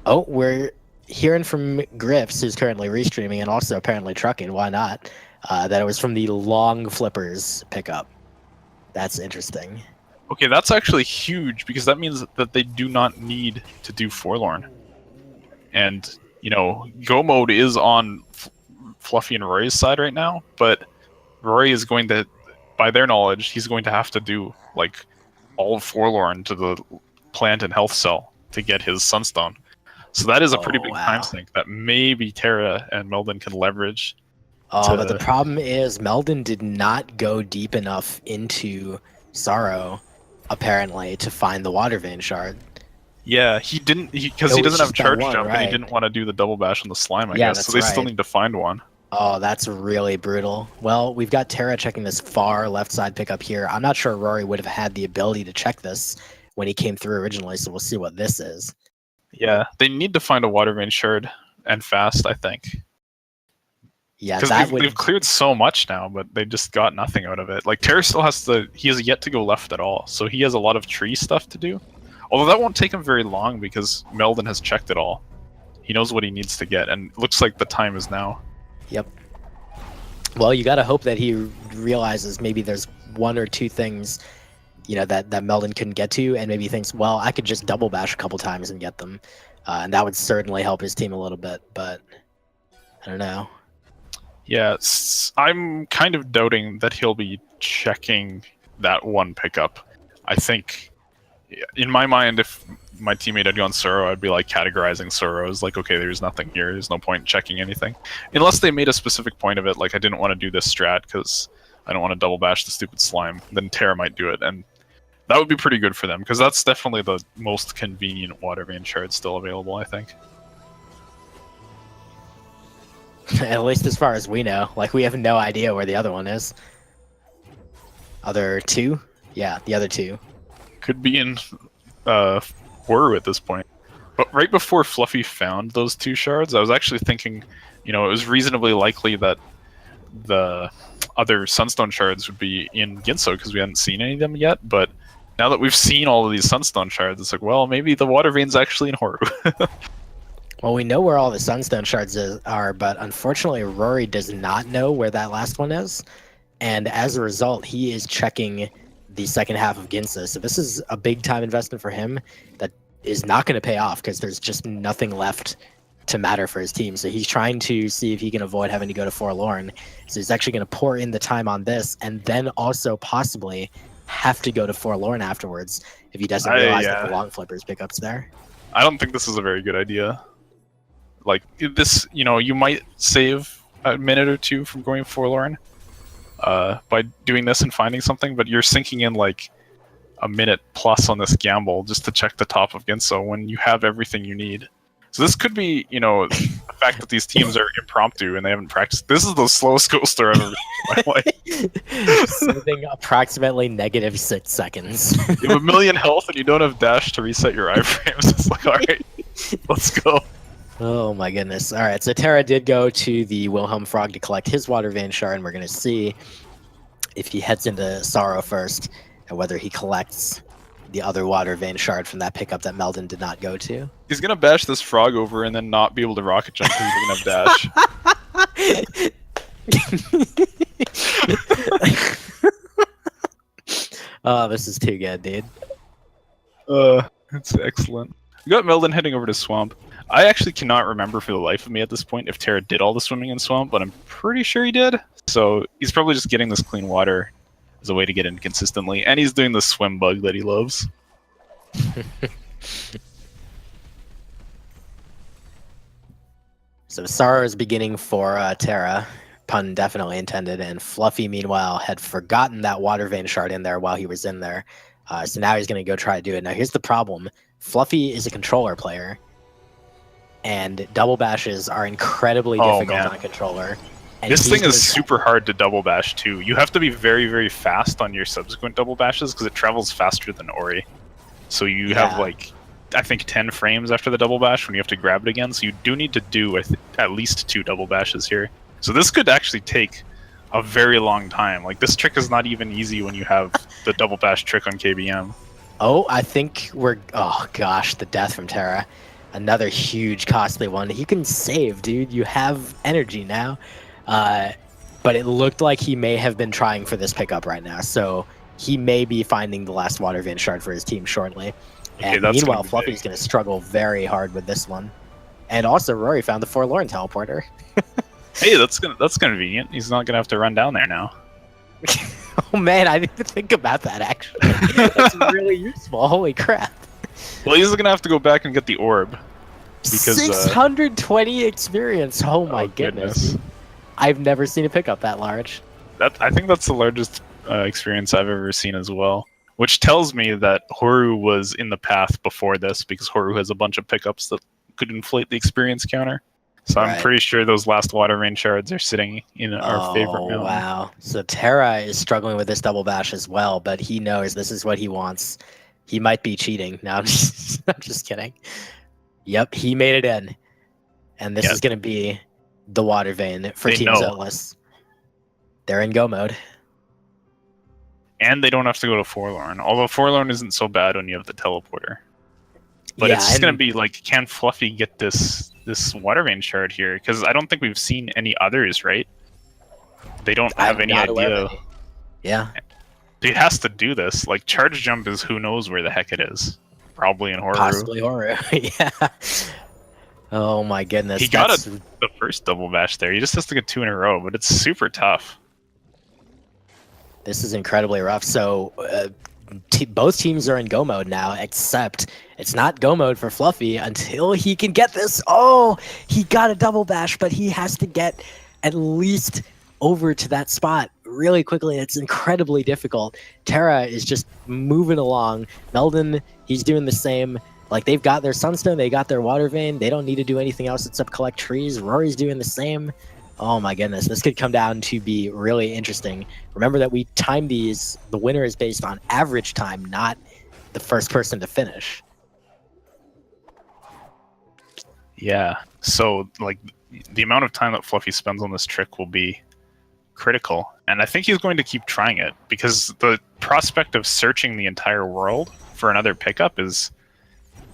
Oh, we're hearing from Griffs, who's currently restreaming and also apparently trucking. Why not? That it was from the long flippers pickup. That's interesting. Okay, that's actually huge because that means that they do not need to do Forlorn. And, you know, Go mode is on Fluffy and Rory's side right now, but Rory is going to, by their knowledge, he's going to have to do, like, all of Forlorn to the plant and health cell to get his Sunstone. So that is a pretty big time sink that maybe Terra and Meldon can leverage. But the problem is Meldon did not go deep enough into Sorrow, apparently, to find the Water Vein shard. Yeah, he didn't, because he doesn't have charge jump, and he didn't want to do the double bash on the slime, I guess. So they still need to find one. Oh, that's really brutal. Well, we've got Terra checking this far left side pickup here. I'm not sure Rory would have had the ability to check this when he came through originally, so we'll see what this is. Yeah, they need to find a Water Vein shard, and fast, I think. Yeah, because they've cleared so much now, but they just got nothing out of it. Like, Terra still he has yet to go left at all, so he has a lot of tree stuff to do. Although that won't take him very long because Meldon has checked it all. He knows what he needs to get, and it looks like the time is now. Yep. Well, you gotta hope that he realizes maybe there's one or two things, you know, that Meldon couldn't get to, and maybe thinks, well, I could just double bash a couple times and get them. And that would certainly help his team a little bit, but I don't know. Yeah, I'm kind of doubting that he'll be checking that one pickup. I think, in my mind, if my teammate had gone Sorrow, I'd be like categorizing Sorrow as like, okay, there's nothing here, there's no point in checking anything. Unless they made a specific point of it, like I didn't want to do this strat because I don't want to double bash the stupid slime, then Terra might do it, and that would be pretty good for them, because that's definitely the most convenient Water Vein shard still available, I think. At least as far as we know. Like, we have no idea where the other one is. Other two? Yeah, the other two. Could be in Woru at this point. But right before Fluffy found those two shards, I was actually thinking, you know, it was reasonably likely that the other Sunstone shards would be in Ginso, because we hadn't seen any of them yet, but now that we've seen all of these Sunstone shards, it's like, well, maybe the Water Vein's actually in Woru. Well, we know where all the Sunstone shards are, but unfortunately Rory does not know where that last one is, and as a result, he is checking the second half of Ginso. So this is a big time investment for him that is not going to pay off because there's just nothing left to matter for his team. So he's trying to see if he can avoid having to go to Forlorn. So he's actually going to pour in the time on this, and then also possibly have to go to Forlorn afterwards if he doesn't realize that the long flippers pickups there. I don't think this is a very good idea. Like, this, you know, you might save a minute or two from going Forlorn by doing this and finding something, but you're sinking in like a minute plus on this gamble just to check the top of Ginso when you have everything you need. So this could be, you know, the fact that these teams are impromptu and they haven't practiced. This is the slowest coaster I've ever seen in my life. Saving approximately -6 seconds. You have 1,000,000 health and you don't have dash to reset your iframes. It's like, alright, let's go. Oh my goodness. Alright, so Terra did go to the Wilhelm Frog to collect his Water Vein shard, and we're going to see if he heads into Sorrow first, and whether he collects the other Water Vein shard from that pickup that Meldon did not go to. He's going to bash this frog over and then not be able to rocket jump because he doesn't have dash. Oh, this is too good, dude. It's excellent. We got Meldon heading over to Swamp. I actually cannot remember for the life of me at this point if Terra did all the swimming in Swamp, but I'm pretty sure he did. So he's probably just getting this clean water as a way to get in consistently, and he's doing the swim bug that he loves. So the sorrow is beginning for Terra, pun definitely intended, and Fluffy, meanwhile, had forgotten that water vein shard in there while he was in there. So now he's going to go try to do it. Now here's the problem. Fluffy is a controller player, and double bashes are incredibly difficult on a controller. And this thing is super hard to double bash too. You have to be very, very fast on your subsequent double bashes because it travels faster than Ori. So you have like, I think 10 frames after the double bash when you have to grab it again. So you do need to do at least 2 double bashes here. So this could actually take a very long time. Like this trick is not even easy when you have the double bash trick on KBM. Oh, I think oh gosh, the death from Terra. Another huge costly one. You can save, dude. You have energy now. But it looked like he may have been trying for this pickup right now. So he may be finding the last water vein shard for his team shortly. Okay, and meanwhile, Fluffy's going to struggle very hard with this one. And also, Rory found the Forlorn teleporter. Hey, that's convenient. He's not going to have to run down there now. Oh man, I didn't think about that actually. That's really useful. Holy crap. Well, he's going to have to go back and get the orb. Because 620 experience. Oh my goodness. I've never seen a pickup that large. I think that's the largest experience I've ever seen as well. Which tells me that Horu was in the path before this, because Horu has a bunch of pickups that could inflate the experience counter. So I'm pretty sure those last water vein shards are sitting in our favorite mountain. Wow. So Terra is struggling with this double bash as well, but he knows this is what he wants. He might be cheating. No, I'm just kidding. Yep, he made it in. And this is going to be the water vein for Team Zoteless. They're in go mode. And they don't have to go to Forlorn. Although Forlorn isn't so bad when you have the teleporter. But it's just going to be like, can Fluffy get this water vein shard here? Because I don't think we've seen any others, right? They don't have any idea. Yeah. He has to do this. Like, charge jump is who knows where the heck it is. Probably in Horu. Possibly Horu, yeah. Oh my goodness. He got the first double bash there. He just has to get 2 in a row, but it's super tough. This is incredibly rough. So both teams are in go mode now, except it's not go mode for Fluffy until he can get this. Oh, he got a double bash, but he has to get at least over to that spot really quickly. It's incredibly difficult. Terra is just moving along. Meldon, he's doing the same. Like, they've got their Sunstone, they got their water vein. They don't need to do anything else except collect trees. Rory's doing the same. Oh my goodness, this could come down to be really interesting. Remember that we time these, the winner is based on average time, not the first person to finish. Yeah, so like the amount of time that Fluffy spends on this trick will be critical. And I think he's going to keep trying it, because the prospect of searching the entire world for another pickup is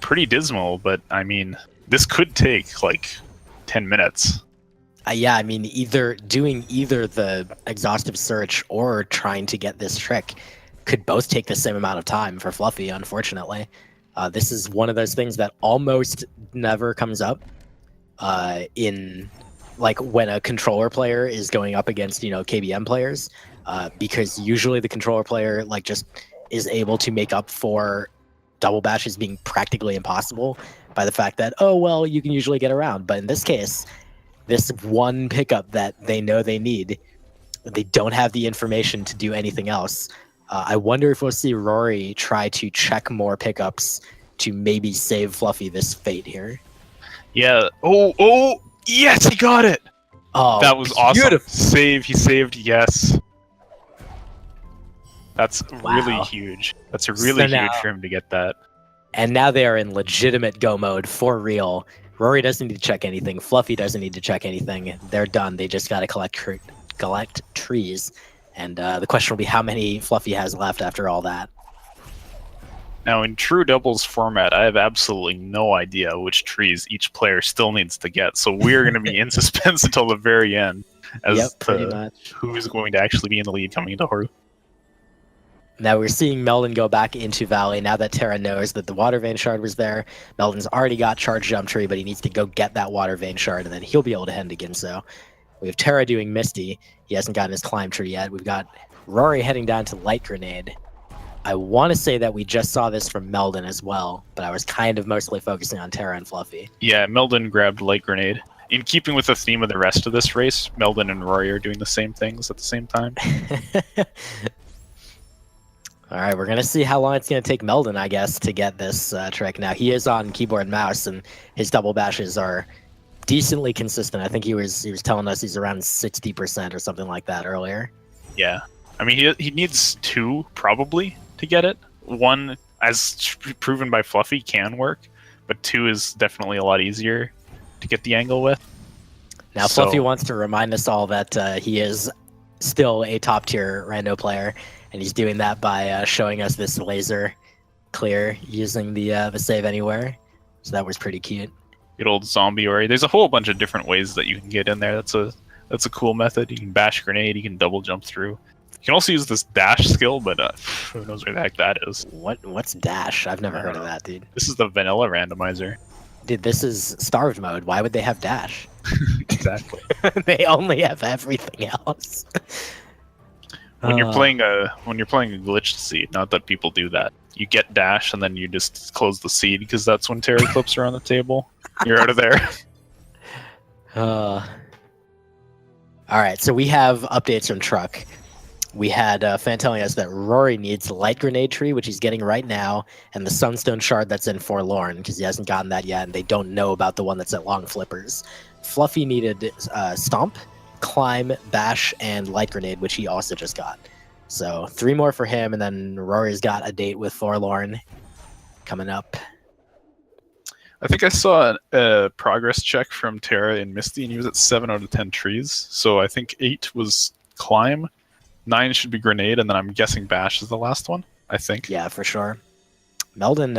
pretty dismal. But I mean, this could take like 10 minutes. Yeah, I mean, doing the exhaustive search or trying to get this trick could both take the same amount of time for Fluffy, unfortunately. This is one of those things that almost never comes up in, like, when a controller player is going up against, KBM players, because usually the controller player, like, just is able to make up for double bashes being practically impossible by the fact that, oh, well, you can usually get around. But in this case, this one pickup that they know they need, they don't have the information to do anything else. I wonder if we'll see Rory try to check more pickups to maybe save Fluffy this fate here. Yeah. Oh, yes, he got it! Oh, that was awesome. Save, he saved, yes. That's really huge. That's a really huge for him to get that. And now they are in legitimate go mode, for real. Rory doesn't need to check anything. Fluffy doesn't need to check anything. They're done. They just got to collect trees. And the question will be how many Fluffy has left after all that. Now, in true doubles format, I have absolutely no idea which trees each player still needs to get. So we're going to be in suspense until the very end as to who's going to actually be in the lead coming into Horu. Now we're seeing Meldon go back into Valley now that Terra knows that the water vein shard was there. Meldon's already got charge jump tree, but he needs to go get that water vein shard, and then he'll be able to head to Ginso. We have Terra doing Misty. He hasn't gotten his climb tree yet. We've got Rory heading down to Light Grenade. I want to say that we just saw this from Meldon as well, but I was kind of mostly focusing on Terra and Fluffy. Yeah, Meldon grabbed Light Grenade, in keeping with the theme of the rest of this race, Meldon and Rory are doing the same things at the same time. All right, we're gonna see how long it's gonna take Meldon, I guess, to get this trick. Now he is on keyboard and mouse, and his double bashes are decently consistent. I think he was telling us he's around 60% or something like that earlier. Yeah, I mean he needs 2 probably to get it. 1, as proven by Fluffy, can work, but 2 is definitely a lot easier to get the angle with. Now Fluffy wants to remind us all that he is still a top tier rando player, and he's doing that by showing us this laser clear using the save anywhere. So that was pretty cute. Good old zombie Ori. There's a whole bunch of different ways that you can get in there. That's a cool method. You can bash grenade. You can double jump through. You can also use this dash skill, but who knows where the heck that is. What's dash? I've never heard of that, dude. This is the vanilla randomizer. Dude, this is starved mode. Why would they have dash? Exactly. They only have everything else. When you're playing a glitched seed, not that people do that. You get dash and then you just close the seed because that's when terror clips are on the table. You're out of there. All right, so we have updates from Truck. We had Fan telling us that Rory needs Light Grenade Tree, which he's getting right now, and the Sunstone Shard that's in Forlorn, because he hasn't gotten that yet, and they don't know about the one that's at Long Flippers. Fluffy needed Stomp, Climb, Bash, and Light Grenade, which he also just got. So 3 more for him, and then Rory's got a date with Forlorn coming up. I think I saw a progress check from Terra and Misty, and he was at 7 out of 10 trees. So I think 8 was Climb, 9 should be Grenade, and then I'm guessing Bash is the last one, I think. Yeah, for sure. Meldon's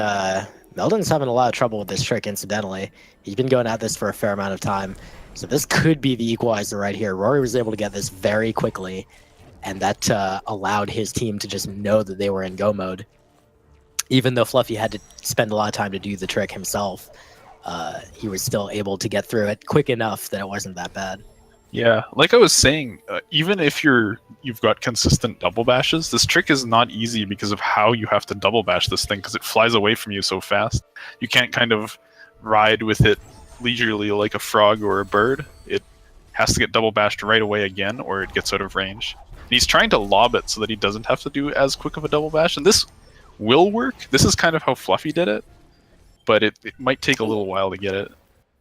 having a lot of trouble with this trick, incidentally. He's been going at this for a fair amount of time. So this could be the equalizer right here. Rory was able to get this very quickly, and that allowed his team to just know that they were in go mode. Even though Fluffy had to spend a lot of time to do the trick himself, he was still able to get through it quick enough that it wasn't that bad. Yeah, like I was saying, even if you've got consistent double bashes, this trick is not easy because of how you have to double bash this thing, because it flies away from you so fast. You can't kind of ride with it leisurely like a frog or a bird. It has to get double bashed right away again, or it gets out of range. And he's trying to lob it so that he doesn't have to do as quick of a double bash, and this will work. This is kind of how Fluffy did it, but it might take a little while to get it.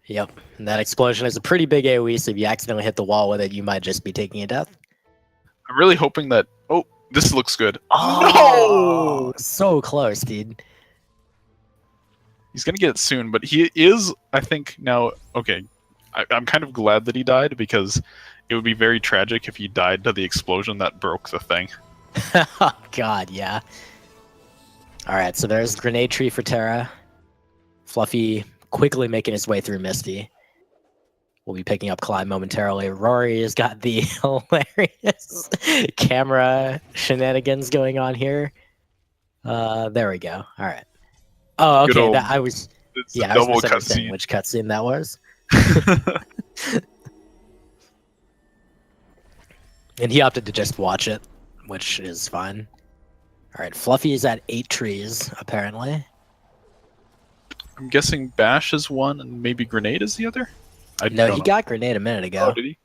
Yep, and that explosion is a pretty big AoE, so if you accidentally hit the wall with it, you might just be taking a death. I'm really hoping that... Oh, this looks good. Oh, no! So close, dude. He's going to get it soon, but he is, I think, now... Okay, I'm kind of glad that he died, because it would be very tragic if he died to the explosion that broke the thing. Oh, God, yeah. Alright, so there's Grenade Tree for Terra. Fluffy quickly making his way through Misty. We'll be picking up Climb momentarily. Rory has got the hilarious camera shenanigans going on here. There we go. All right. Oh, okay. I was double cutscene. Which cutscene that was. And he opted to just watch it, which is fine. All right, Fluffy is at 8 trees apparently. I'm guessing Bash is one, and maybe Grenade is the other? No, he got Grenade a minute ago. Oh, did he?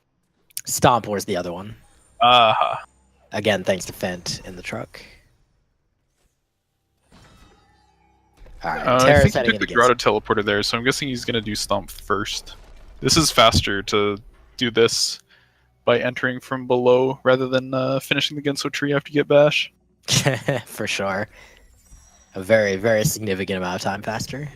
Stomp was the other one. Aha. Again, thanks to Fent in the truck. Alright, I think he took the Grotto Teleporter there, so I'm guessing he's going to do Stomp first. This is faster to do this by entering from below, rather than finishing the Genso tree after you get Bash. For sure. A very, very significant amount of time faster.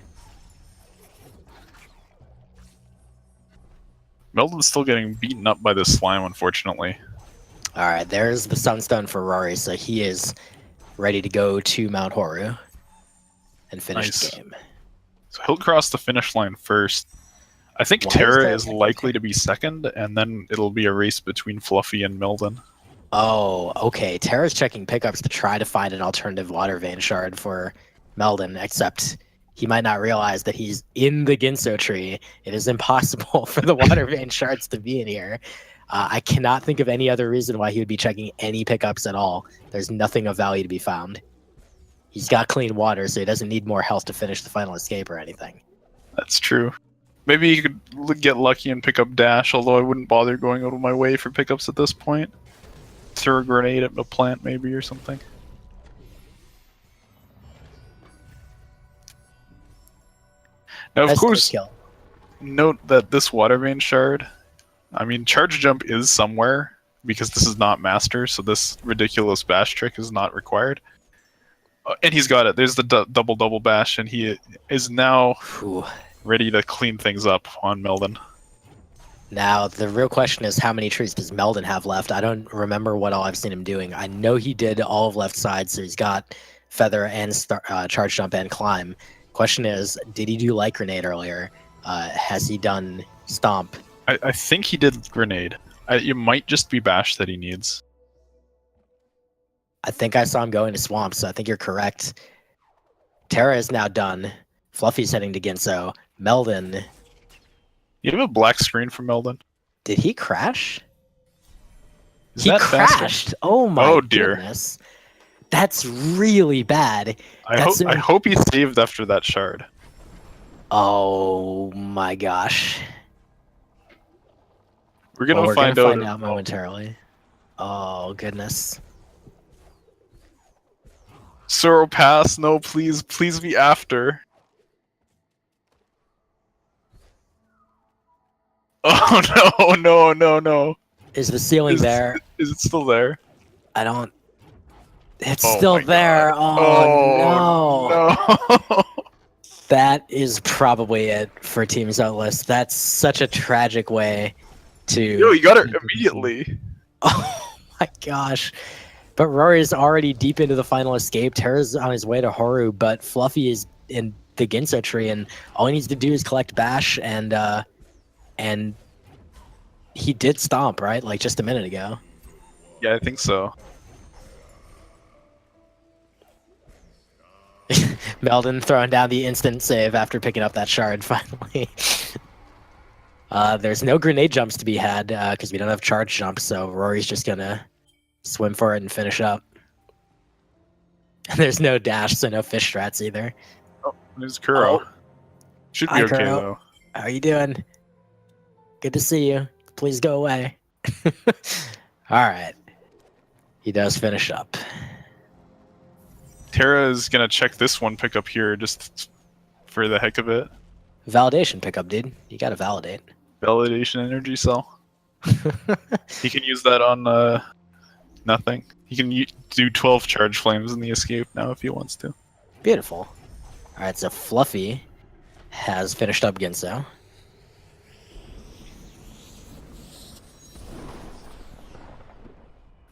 Meldon's still getting beaten up by this slime, unfortunately. Alright, there's the Sunstone for Rory, so he is ready to go to Mount Horu and finish the game. So he'll cross the finish line first. I think Terra is likely to be second, and then it'll be a race between Fluffy and Meldon. Oh, okay. Terra's checking pickups to try to find an alternative water vein shard for Meldon, except he might not realize that he's in the Ginso tree. It is impossible for the water vein shards to be in here. I cannot think of any other reason why he would be checking any pickups at all. There's nothing of value to be found. He's got clean water, so he doesn't need more health to finish the final escape or anything. That's true. Maybe you could get lucky and pick up dash, although I wouldn't bother going out of my way for pickups at this point. Throw a grenade at a plant maybe or something. Now, of Nice course, kill. note that this water vein shard, I mean, charge jump is somewhere because this is not master, so this ridiculous bash trick is not required. And he's got it. There's the double bash, and he is now Ooh. ready to clean things up on Meldon. Now, the real question is how many trees does Meldon have left? I don't remember what all I've seen him doing. I know he did all of left side, so he's got feather and charge jump and climb. Question is, did he do light grenade earlier? Has he done stomp? I think he did grenade. It might just be bash that he needs. I think I saw him going to swamp, so I think you're correct. Terra is now done. Fluffy's heading to Ginso. Meldon, You have a black screen for Meldon? did he crash? Is He that faster? crashed. Oh my Oh, dear. goodness. That's really bad. I That's hope he saved after that shard. Oh my gosh. We're gonna, Well, we're find, gonna out find out momentarily. Oh goodness. Sorrow pass. No, please be after. Oh no. Is the ceiling there? Is it still there? I don't. It's Oh still my there. God. Oh, no. No. That is probably it for Team Zoteless. That's such a tragic way to. Yo, you got it immediately. Oh my gosh. But Rory's already deep into the final escape. Terra's on his way to Horu, but Fluffy is in the Ginso tree, and all he needs to do is collect Bash, and he did stomp, right? Like just a minute ago. Yeah, I think so. Meldon throwing down the instant save after picking up that shard finally. There's no grenade jumps to be had because we don't have charge jumps, so Rory's just gonna swim for it and finish up. And there's no dash, so no fish strats either. Oh, there's Kuro. Oh. Should be Hi, okay Kuro. though. How are you doing? Good to see you. Please go away. Alright. He does finish up. Terra is gonna check this one pickup here just for the heck of it. Validation pickup, dude. You gotta validate. Validation energy cell. He can use that on nothing. He can do 12 charge flames in the escape now if he wants to. Beautiful. Alright, so Fluffy has finished up Ginso.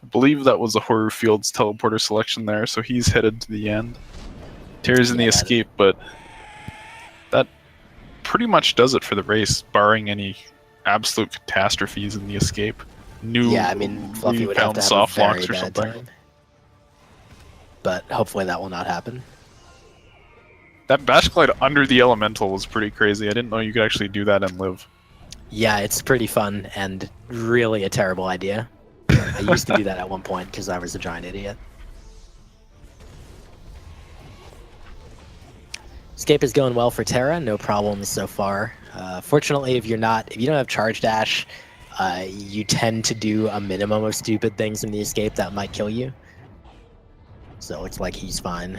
I believe that was a Horror Fields teleporter selection there, so he's headed to the end. Terra's in the Yeah, escape, but that pretty much does it for the race, barring any absolute catastrophes in the escape. Yeah, I mean, Fluffy would have to have a soft very locks or bad something. time. But hopefully that will not happen. That bash glide under the elemental was pretty crazy. I didn't know you could actually do that and live. Yeah, it's pretty fun and really a terrible idea. I used to do that at one point because I was a giant idiot. Escape is going well for Terra, no problems so far. Fortunately, if you don't have charge dash, you tend to do a minimum of stupid things in the escape that might kill you. So it looks like he's fine.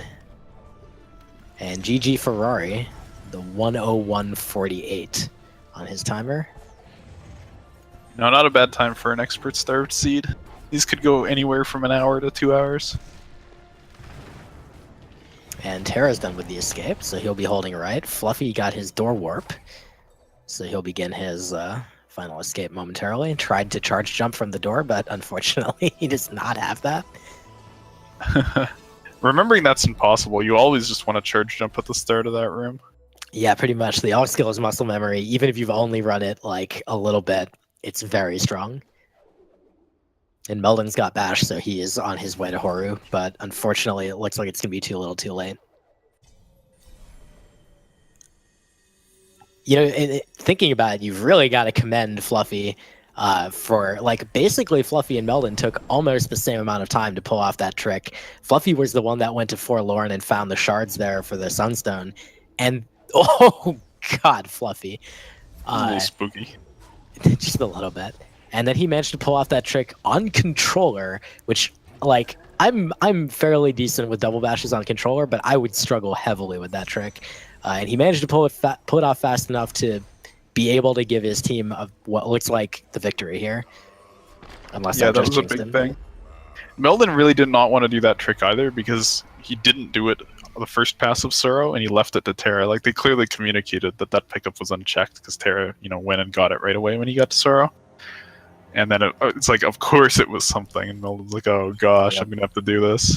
And GG Ferrari, the 101.48 on his timer. No, not a bad time for an expert starved seed. These could go anywhere from an hour to 2 hours. And Terra's done with the escape, so he'll be holding right. Fluffy got his door warp, so he'll begin his final escape momentarily. Tried to charge jump from the door, but unfortunately he does not have that. Remembering that's impossible, you always just want to charge jump at the start of that room. Yeah, pretty much. The all skill is muscle memory. Even if you've only run it like a little bit, it's very strong. And Meldon's got Bash, so he is on his way to Horu, but unfortunately it looks like it's going to be too little too late. You know, thinking about it, you've really got to commend Fluffy for, like, basically Fluffy and Meldon took almost the same amount of time to pull off that trick. Fluffy was the one that went to Forlorn and found the shards there for the Sunstone. And, oh, God, Fluffy. a little spooky. Just a little bit. And then he managed to pull off that trick on controller, which, like, I'm fairly decent with double bashes on controller, but I would struggle heavily with that trick. And he managed to pull it off fast enough to be able to give his team what looks like the victory here. Unless Yeah, that was a big thing. Meldon really did not want to do that trick either because he didn't do it the first pass of Sorrow and he left it to Terra. Like, they clearly communicated that pickup was unchecked because Terra, went and got it right away when he got to Sorrow. And then it's like, of course it was something. And Meldon's like, oh gosh, I'm going to have to do this.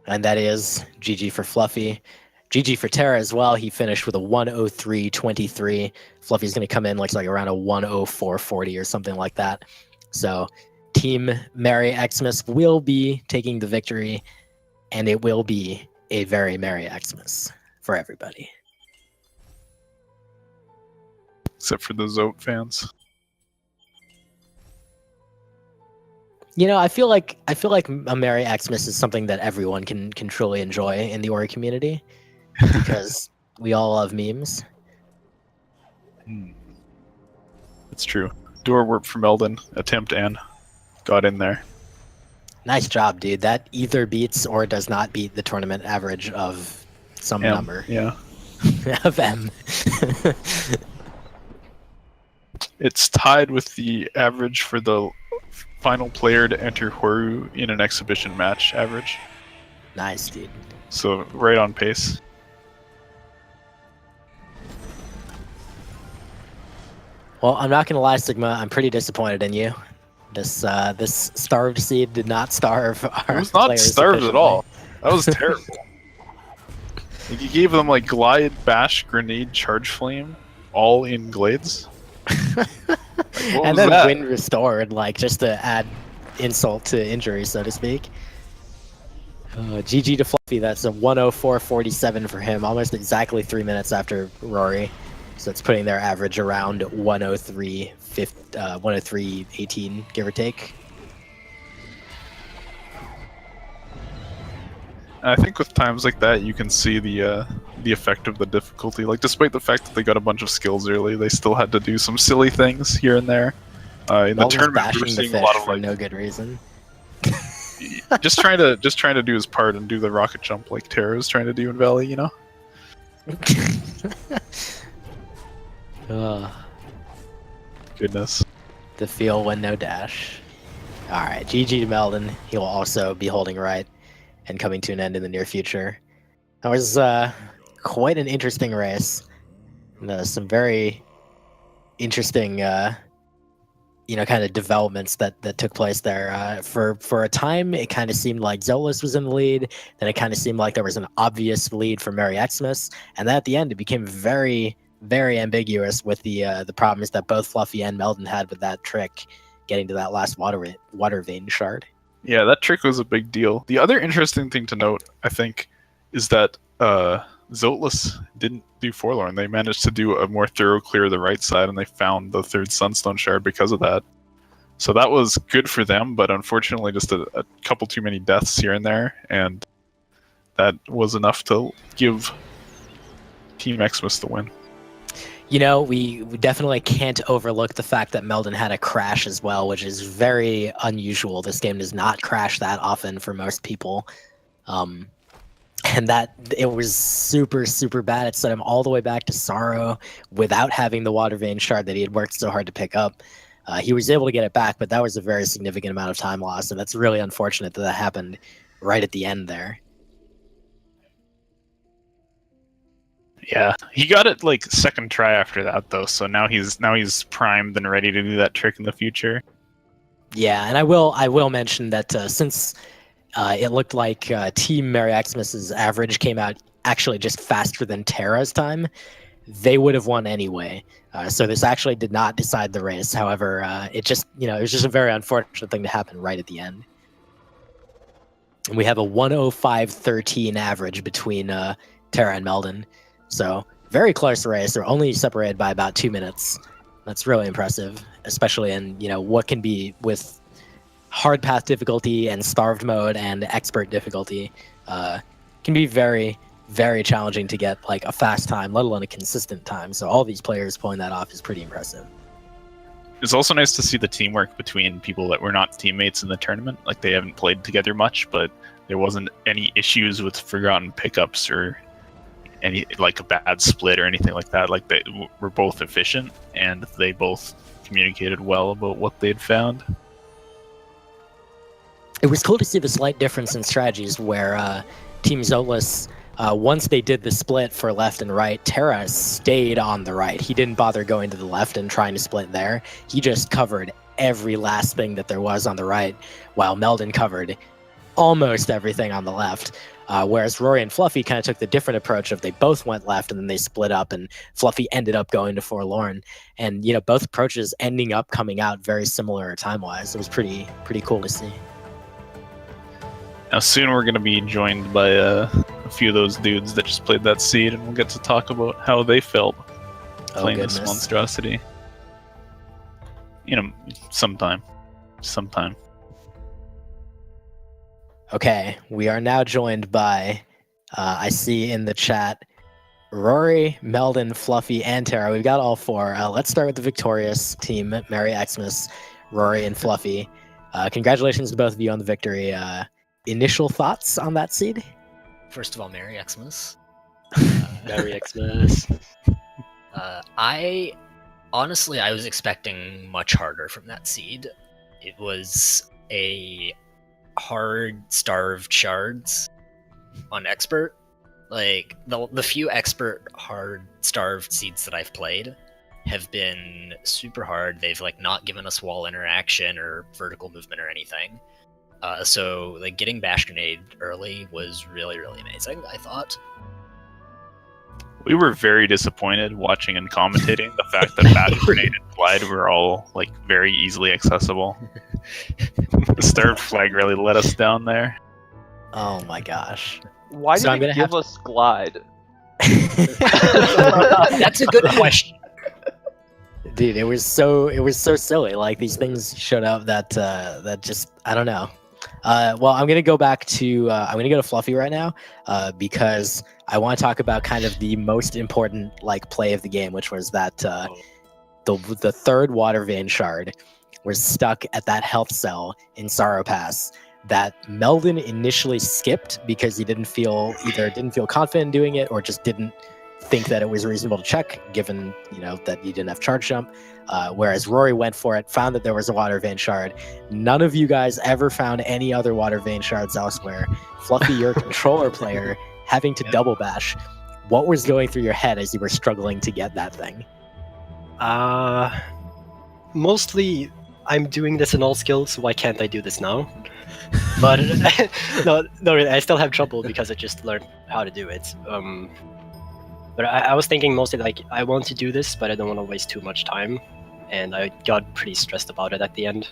And that is GG for Fluffy. GG for Terra as well. He finished with a 103.23. Fluffy's going to come in like around a 104.40 or something like that. So Team Merry Xmas will be taking the victory, and it will be a very Merry Xmas for everybody. Except for the Zote fans. I feel like a Merry Xmas is something that everyone can truly enjoy in the Ori community because we all love memes. It's true. Door warp from Eldon, attempt and got in there. Nice job, dude. That either beats or does not beat the tournament average of some number. Yeah. Of M. It's tied with the average for the final player to enter Horu in an exhibition match average. Nice, dude. So right on pace. Well, I'm not gonna lie, Sigma. I'm pretty disappointed in you. This starved seed did not starve our It was not players starved at all. efficiently. That was terrible. Like, you gave them like glide, bash, grenade, charge flame, all in glades. What And was then that? wind restored, just to add insult to injury, so to speak. GG to Fluffy. That's a 104.47 for him, almost exactly 3 minutes after Rory. So it's putting their average around 103.18, give or take. I think with times like that, you can see the effect of the difficulty. Like, despite the fact that they got a bunch of skills early, they still had to do some silly things here and there. In the tournament, we were seeing a lot of for no good reason. just trying to do his part and do the rocket jump like Terra was trying to do in Valley, Goodness. The feel when no dash. Alright, GG to Meldon. He will also be holding right and coming to an end in the near future. That was quite an interesting race. Some very interesting kind of developments that took place there. For a time, it kind of seemed like Zoteless was in the lead. Then it kind of seemed like there was an obvious lead for Merry Xmas. And then at the end, it became very, very ambiguous with the problems that both Fluffy and Meldon had with that trick, getting to that last water vein shard. Yeah, that trick was a big deal. The other interesting thing to note, I think, is that Zoteless didn't do Forlorn. They managed to do a more thorough clear of the right side, and they found the third Sunstone shard because of that. So that was good for them, but unfortunately just a couple too many deaths here and there, and that was enough to give Team Xmas the win. We definitely can't overlook the fact that Meldon had a crash as well, which is very unusual. This game does not crash that often for most people. And that it was super, super bad. It set him all the way back to Sorrow without having the water vein shard that he had worked so hard to pick up. He was able to get it back, but that was a very significant amount of time lost, and that's really unfortunate that happened right at the end there. Yeah, he got it second try after that though, so now he's primed and ready to do that trick in the future. Yeah, and I will mention that since it looked like Team Merry Xmas's average came out actually just faster than Terra's time, they would have won anyway. So this actually did not decide the race. However, it was just a very unfortunate thing to happen right at the end. And we have a 105.13 average between Terra and Meldon. So very close race. They're only separated by about 2 minutes. That's really impressive, especially in what can be with hard path difficulty and starved mode and expert difficulty. Can be very, very challenging to get like a fast time, let alone a consistent time. So all these players pulling that off is pretty impressive. It's also nice to see the teamwork between people that were not teammates in the tournament. Like, they haven't played together much, but there wasn't any issues with forgotten pickups or any like a bad split or anything like that. Like, they were both efficient and they both communicated well about what they'd found. It was cool to see the slight difference in strategies where Team Zoteless, once they did the split for left and right, Terra stayed on the right. He didn't bother going to the left and trying to split there. He just covered every last thing that there was on the right, while Meldon covered almost everything on the left. Whereas Rory and Fluffy kind of took the different approach of they both went left and then they split up, and Fluffy ended up going to Forlorn. And, you know, both approaches ending up coming out very similar time-wise. It was pretty cool to see. Now soon we're going to be joined by a few of those dudes that just played that seed, and we'll get to talk about how they felt playing this monstrosity. You know, sometime. Okay, we are now joined by, I see in the chat, Rory, Meldon, Fluffy, and Terra. We've got all four. Let's start with the victorious team, Merry Xmas, Rory, and Fluffy. Congratulations to both of you on the victory. Initial thoughts on that seed? First of all, Merry Xmas. Merry Xmas. I was expecting much harder from that seed. It was a hard starved shards on expert. Like the few expert hard starved seeds that I've played have been super hard. They've like not given us wall interaction or vertical movement or anything. So like getting Bash Grenade early was really, really amazing, I thought. We were very disappointed watching and commentating the fact that Bash Grenade and Glide were all like very easily accessible. The Starved Flag really let us down there. Oh my gosh. Why So I'm did gonna it give us Glide? That's a good question. Dude, it was so silly. Like these things showed up that just, I don't know. Well, I'm gonna go to Fluffy right now, because I want to talk about kind of the most important like play of the game, which was that the third water vein shard was stuck at that health cell in Sorrow Pass that Meldon initially skipped because he didn't feel confident doing it, or just didn't think that it was reasonable to check, given that you didn't have charge jump. Whereas Rory went for it, found that there was a water vein shard. None of you guys ever found any other water vein shards elsewhere. Fluffy, you're a controller player, having to double bash. What was going through your head as you were struggling to get that thing? Mostly, I'm doing this in all skills, so why can't I do this now? But no, really, I still have trouble because I just learned how to do it. But I was thinking mostly like, I want to do this, but I don't want to waste too much time. And I got pretty stressed about it at the end.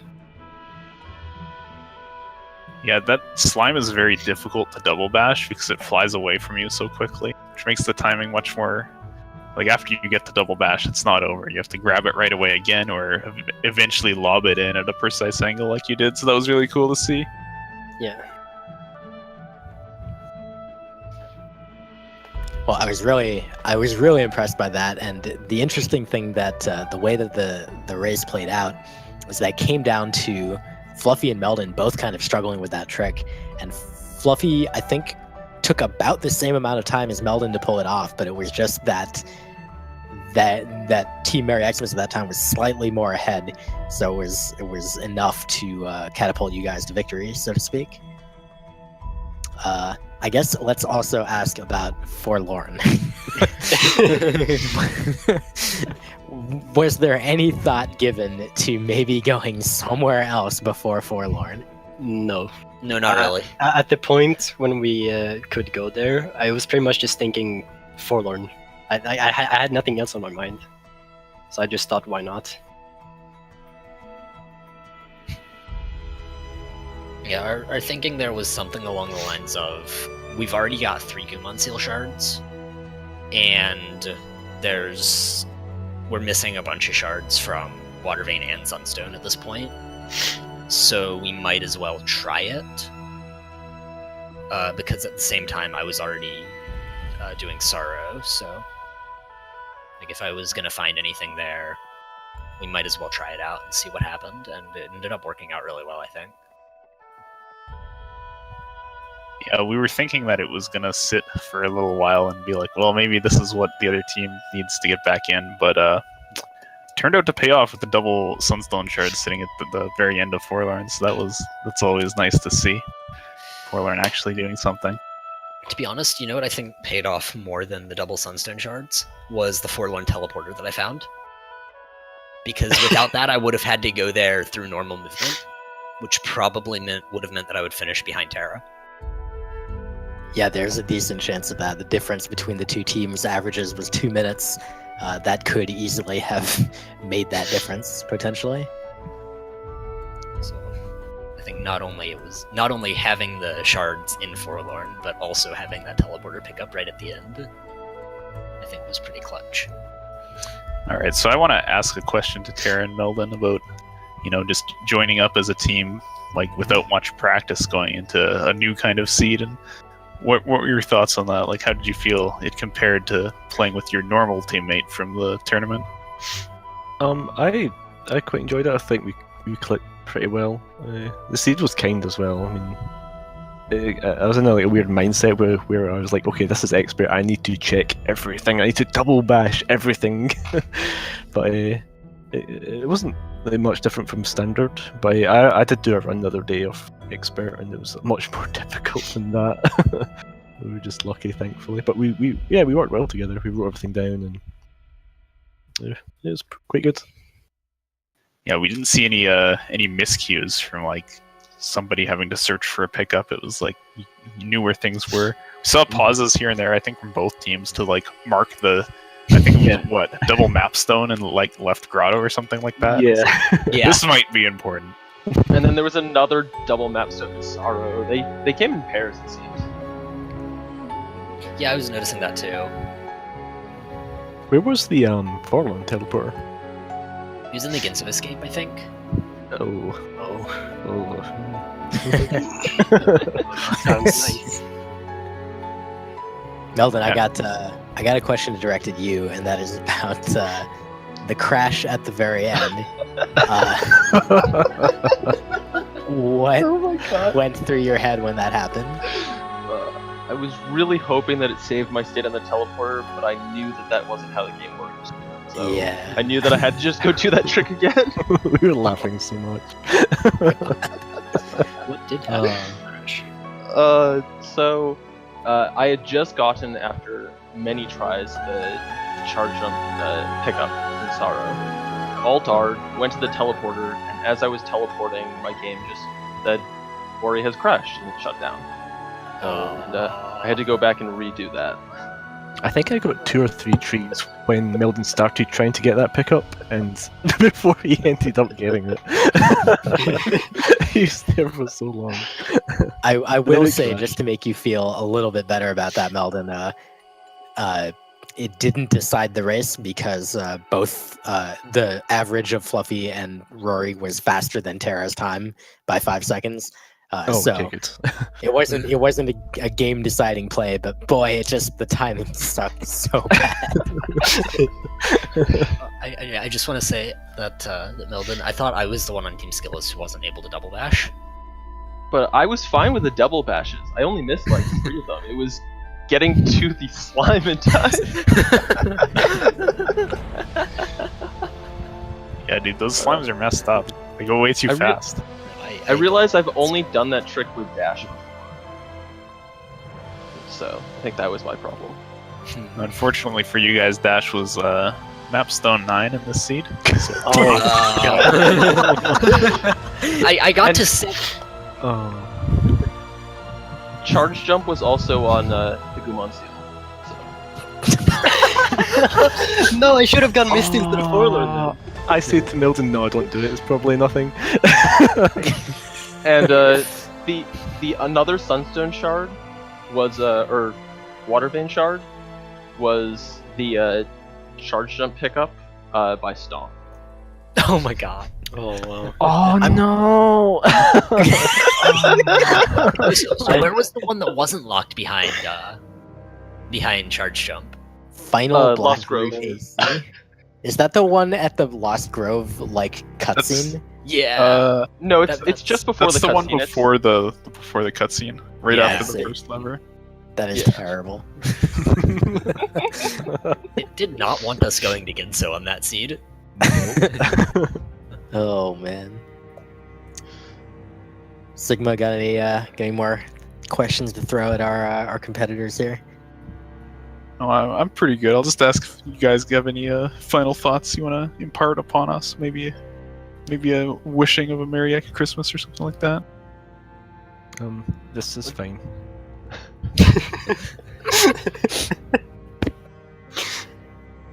Yeah, that slime is very difficult to double bash because it flies away from you so quickly, which makes the timing much more... Like, after you get the double bash, it's not over. You have to grab it right away again, or eventually lob it in at a precise angle like you did, so that was really cool to see. Yeah. Well, I was really impressed by that, and the interesting thing that the way that the race played out was that it came down to Fluffy and Meldon both kind of struggling with that trick, and Fluffy, I think, took about the same amount of time as Meldon to pull it off, but it was just that Team Merry Xmas at that time was slightly more ahead, so it was enough to catapult you guys to victory, so to speak. I guess let's also ask about Forlorn. Was there any thought given to maybe going somewhere else before Forlorn? No. No, not really. At the point when we could go there, I was pretty much just thinking Forlorn. I had nothing else on my mind. So I just thought, why not? Yeah, our thinking there was something along the lines of, we've already got 3 Gumon Seal shards, and we're missing a bunch of shards from Watervein and Sunstone at this point, so we might as well try it, because at the same time I was already doing Sorrow, so like if I was gonna find anything there, we might as well try it out and see what happened, and it ended up working out really well, I think. Yeah, we were thinking that it was gonna sit for a little while and be like, well, maybe this is what the other team needs to get back in, but turned out to pay off with the double Sunstone shard sitting at the very end of Forlorn, so that's always nice to see. Forlorn actually doing something. To be honest, you know what I think paid off more than the double Sunstone shards? Was the Forlorn teleporter that I found. Because without that, I would have had to go there through normal movement, which probably would have meant that I would finish behind Terra. Yeah, there's a decent chance of that. The difference between the two teams' averages was 2 minutes. That could easily have made that difference, potentially. So I think not only having the shards in Forlorn, but also having that teleporter pick up right at the end, I think was pretty clutch. All right, so I want to ask a question to Tara and Meldon about, just joining up as a team, like without much practice going into a new kind of seed, and what were your thoughts on that? Like, how did you feel it compared to playing with your normal teammate from the tournament? I quite enjoyed it. I think we clicked pretty well. The seed was kind as well. I mean, I was in a weird mindset where I was like, okay, this is expert. I need to check everything. I need to double bash everything. But it wasn't really much different from standard. But I did do a run the other day of expert, and it was much more difficult than that. We were just lucky, thankfully. But we worked well together. We wrote everything down, and it was quite good. Yeah, we didn't see any miscues from like somebody having to search for a pickup. It was like you knew where things were. We saw pauses here and there, I think, from both teams to like mark double mapstone and like left grotto or something like that. Yeah. This might be important. And then there was another double mapstone in Sorrow. They came in pairs, it seems. Yeah, I was noticing that too. Where was the Forlorn teleporter? He was in the Ginsu escape, I think. Oh. Sounds nice. Meldon, I got a question directed at you, and that is about the crash at the very end. What went through your head when that happened? I was really hoping that it saved my state on the teleporter, but I knew that wasn't how the game works. So Yeah. I knew that I had to just go do that trick again. We were laughing so much. What did happen? So I had just gotten, after many tries, the charge jump pickup in Sorrow. Alt-R, went to the teleporter, and as I was teleporting, my game just said, Ori has crashed, and it shut down. And I had to go back and redo that. I think I got 2 or 3 trees when Meldon started trying to get that pickup, and before he ended up getting it. He was there for so long. I will Really say, crashed. just to make you feel a little bit better about that, Meldon, it didn't decide the race because both the average of Fluffy and Rory was faster than Tara's time by 5 seconds. So okay, good. it wasn't a game deciding play, but boy, it just the timing sucked so bad. I just want to say that Meldon, I thought I was the one on Team Skillless who wasn't able to double bash. But I was fine with the double bashes. I only missed like 3 of them. It was getting to the slime in time. Yeah, dude, those slimes are messed up. They go way too fast. I realize I've only done that trick with Dash before. So, I think that was my problem. Unfortunately for you guys, Dash was Mapstone 9 in this seed. So, I got to sit. Oh. Charge jump was also on the Gumon seal. No, I should have gone Misty instead of Forlorn then. I said to Meldon, no, don't do it. It's probably nothing. And the another Sunstone shard was or Water Vein shard was the charge jump pickup by Stomp. Oh my god. Oh wow. Oh no! So where was the one that wasn't locked behind behind charge jump. Final Black Lost Grove Grove. AC. Is that the one at the Lost Grove like cutscene? Yeah. No, it's That's- just before That's the the one cutscene. It's- before the cutscene, right Yeah, after the see. first lever. That is Yeah. terrible. It did not want us going to Ginso on that seed. Oh man. Sigma, got any more questions to throw at our competitors here? Oh, I'm pretty good. I'll just ask if you guys have any final thoughts you want to impart upon us. Maybe a wishing of a Merry Christmas or something like that. This is fine.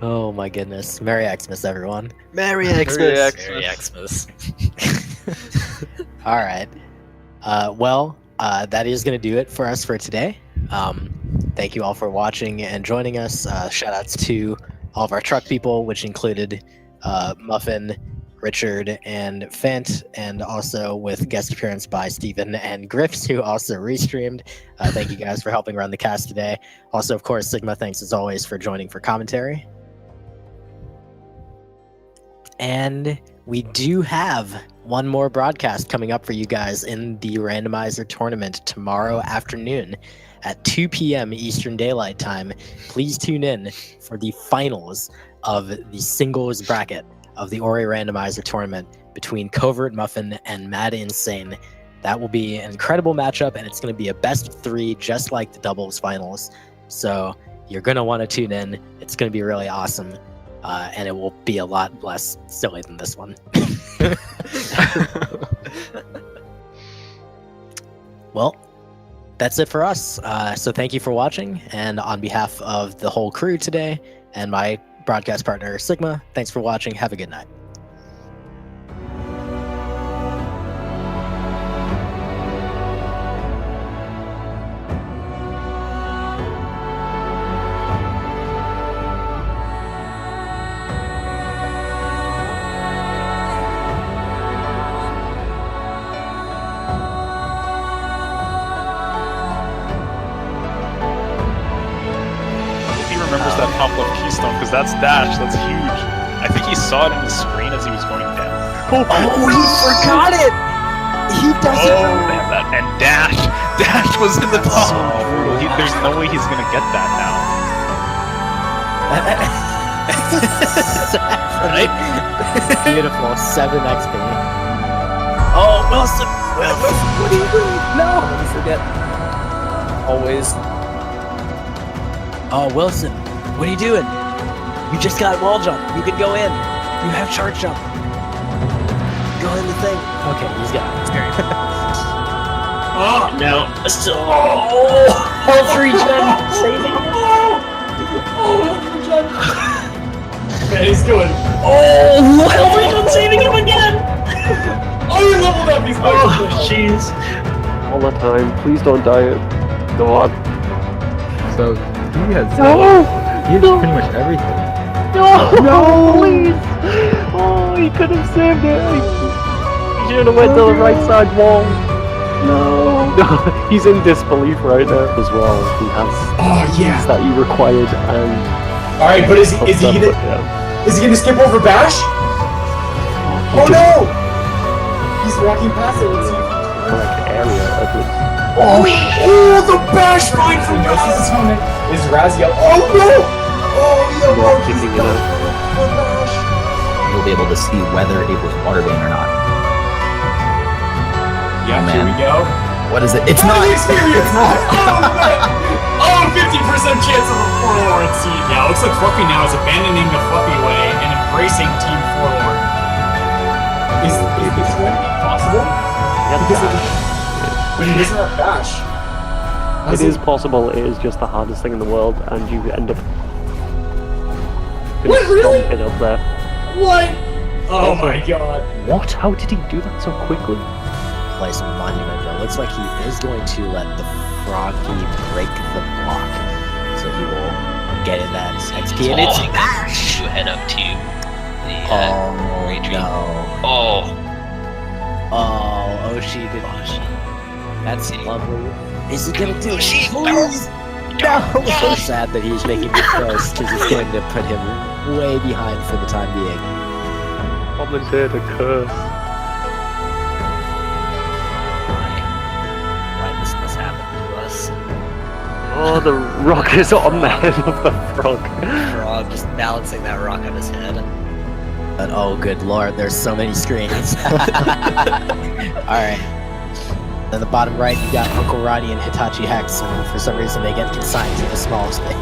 Oh my goodness. Merry Xmas, everyone. Merry Merry Xmas. Xmas. Merry Xmas. All right. Well, that is going to do it for us for today. Thank you all for watching and joining us. Shout outs to all of our truck people, which included Muffin, Richard, and Fant, and also with guest appearance by Steven and Griffs, who also restreamed. Thank you guys for helping run the cast today. Also, of course, Sigma, thanks as always for joining for commentary. And we do have one more broadcast coming up for you guys in the Randomizer tournament tomorrow afternoon at 2 p.m. Eastern Daylight Time. Please tune in for the finals of the singles bracket of the Ori Randomizer tournament between Covert Muffin and Mad Insane. That will be an incredible matchup, and it's going to be a best of 3, just like the doubles finals. So you're going to want to tune in. It's going to be really awesome. And it will be a lot less silly than this one. Well, that's it for us. So thank you for watching. And on behalf of the whole crew today and my broadcast partner, Sigma, thanks for watching. Have a good night. He remembers that top left keystone because that's dash. That's huge. I think he saw it in his screen as he was going down. Oh, he forgot it! He doesn't Oh, they have that. And dash was in the top. brutal. There's no way he's gonna get that now. Right? Beautiful. 7 XP. Oh, Wilson! Wilson, what are you doing? No! Don't forget. Always. Oh, Wilson, what are you doing? You just got wall jump. You can go in. You have charge jump. Go in the thing. Okay, he's got it. It's very good. Oh! No, still. Oh, all 3 gen saving him. Man, he's good. Oh, all 3 gen saving him again. Oh, you leveled up. He's Oh, jeez. All the time. Please don't die. Go on. So he has he has pretty much everything. No, please. Oh, he could have saved it. He should have went to the right side wall. No. He's in disbelief right now as well. He has Oh, yeah. that he required and. Alright, but is he gonna skip over Bash? Oh no! He's walking past it. Let's see if he's Correct area at least. Oh, the Bash find from Raz. Is Raz yelling? Oh no! Oh, yeah, You're oh, kicking he's it done. up. The Bash. You'll be able to see whether it was water vein or not. Yeah, Oh, here man. we go. What is it? It's What not! an experience! Oh, man! Oh, 50% chance of a Forlorn seed. Yeah, looks like Fluffy now is abandoning the Fluffy way and embracing Team Forlorn. Is this going to be possible? But he doesn't have Bash. It is possible. It is just the hardest thing in the world, and you end up. What, really? Stomping up there. What? Oh my god. What? How did he do that so quickly? Place a monument, but it looks like he is going to let the Froggy break the block. So he will get in that XP, and it's Bash! To head up to the Oh, retreat. no. Oh, Oh, Oshi did. That's lovely. Is he gonna do it? Oshi, Please! I'm so sad that he's making this choice because it's going to put him way behind for the time being. Common's here to curse. Why does this happen to us? Oh, the rock is on the head of the frog. Frog just balancing that rock on his head. But oh, good lord, there's so many screens. Alright. In the bottom right, you got Uncle Roddy and Hitachi Hex, and for some reason they get consigned to the small space.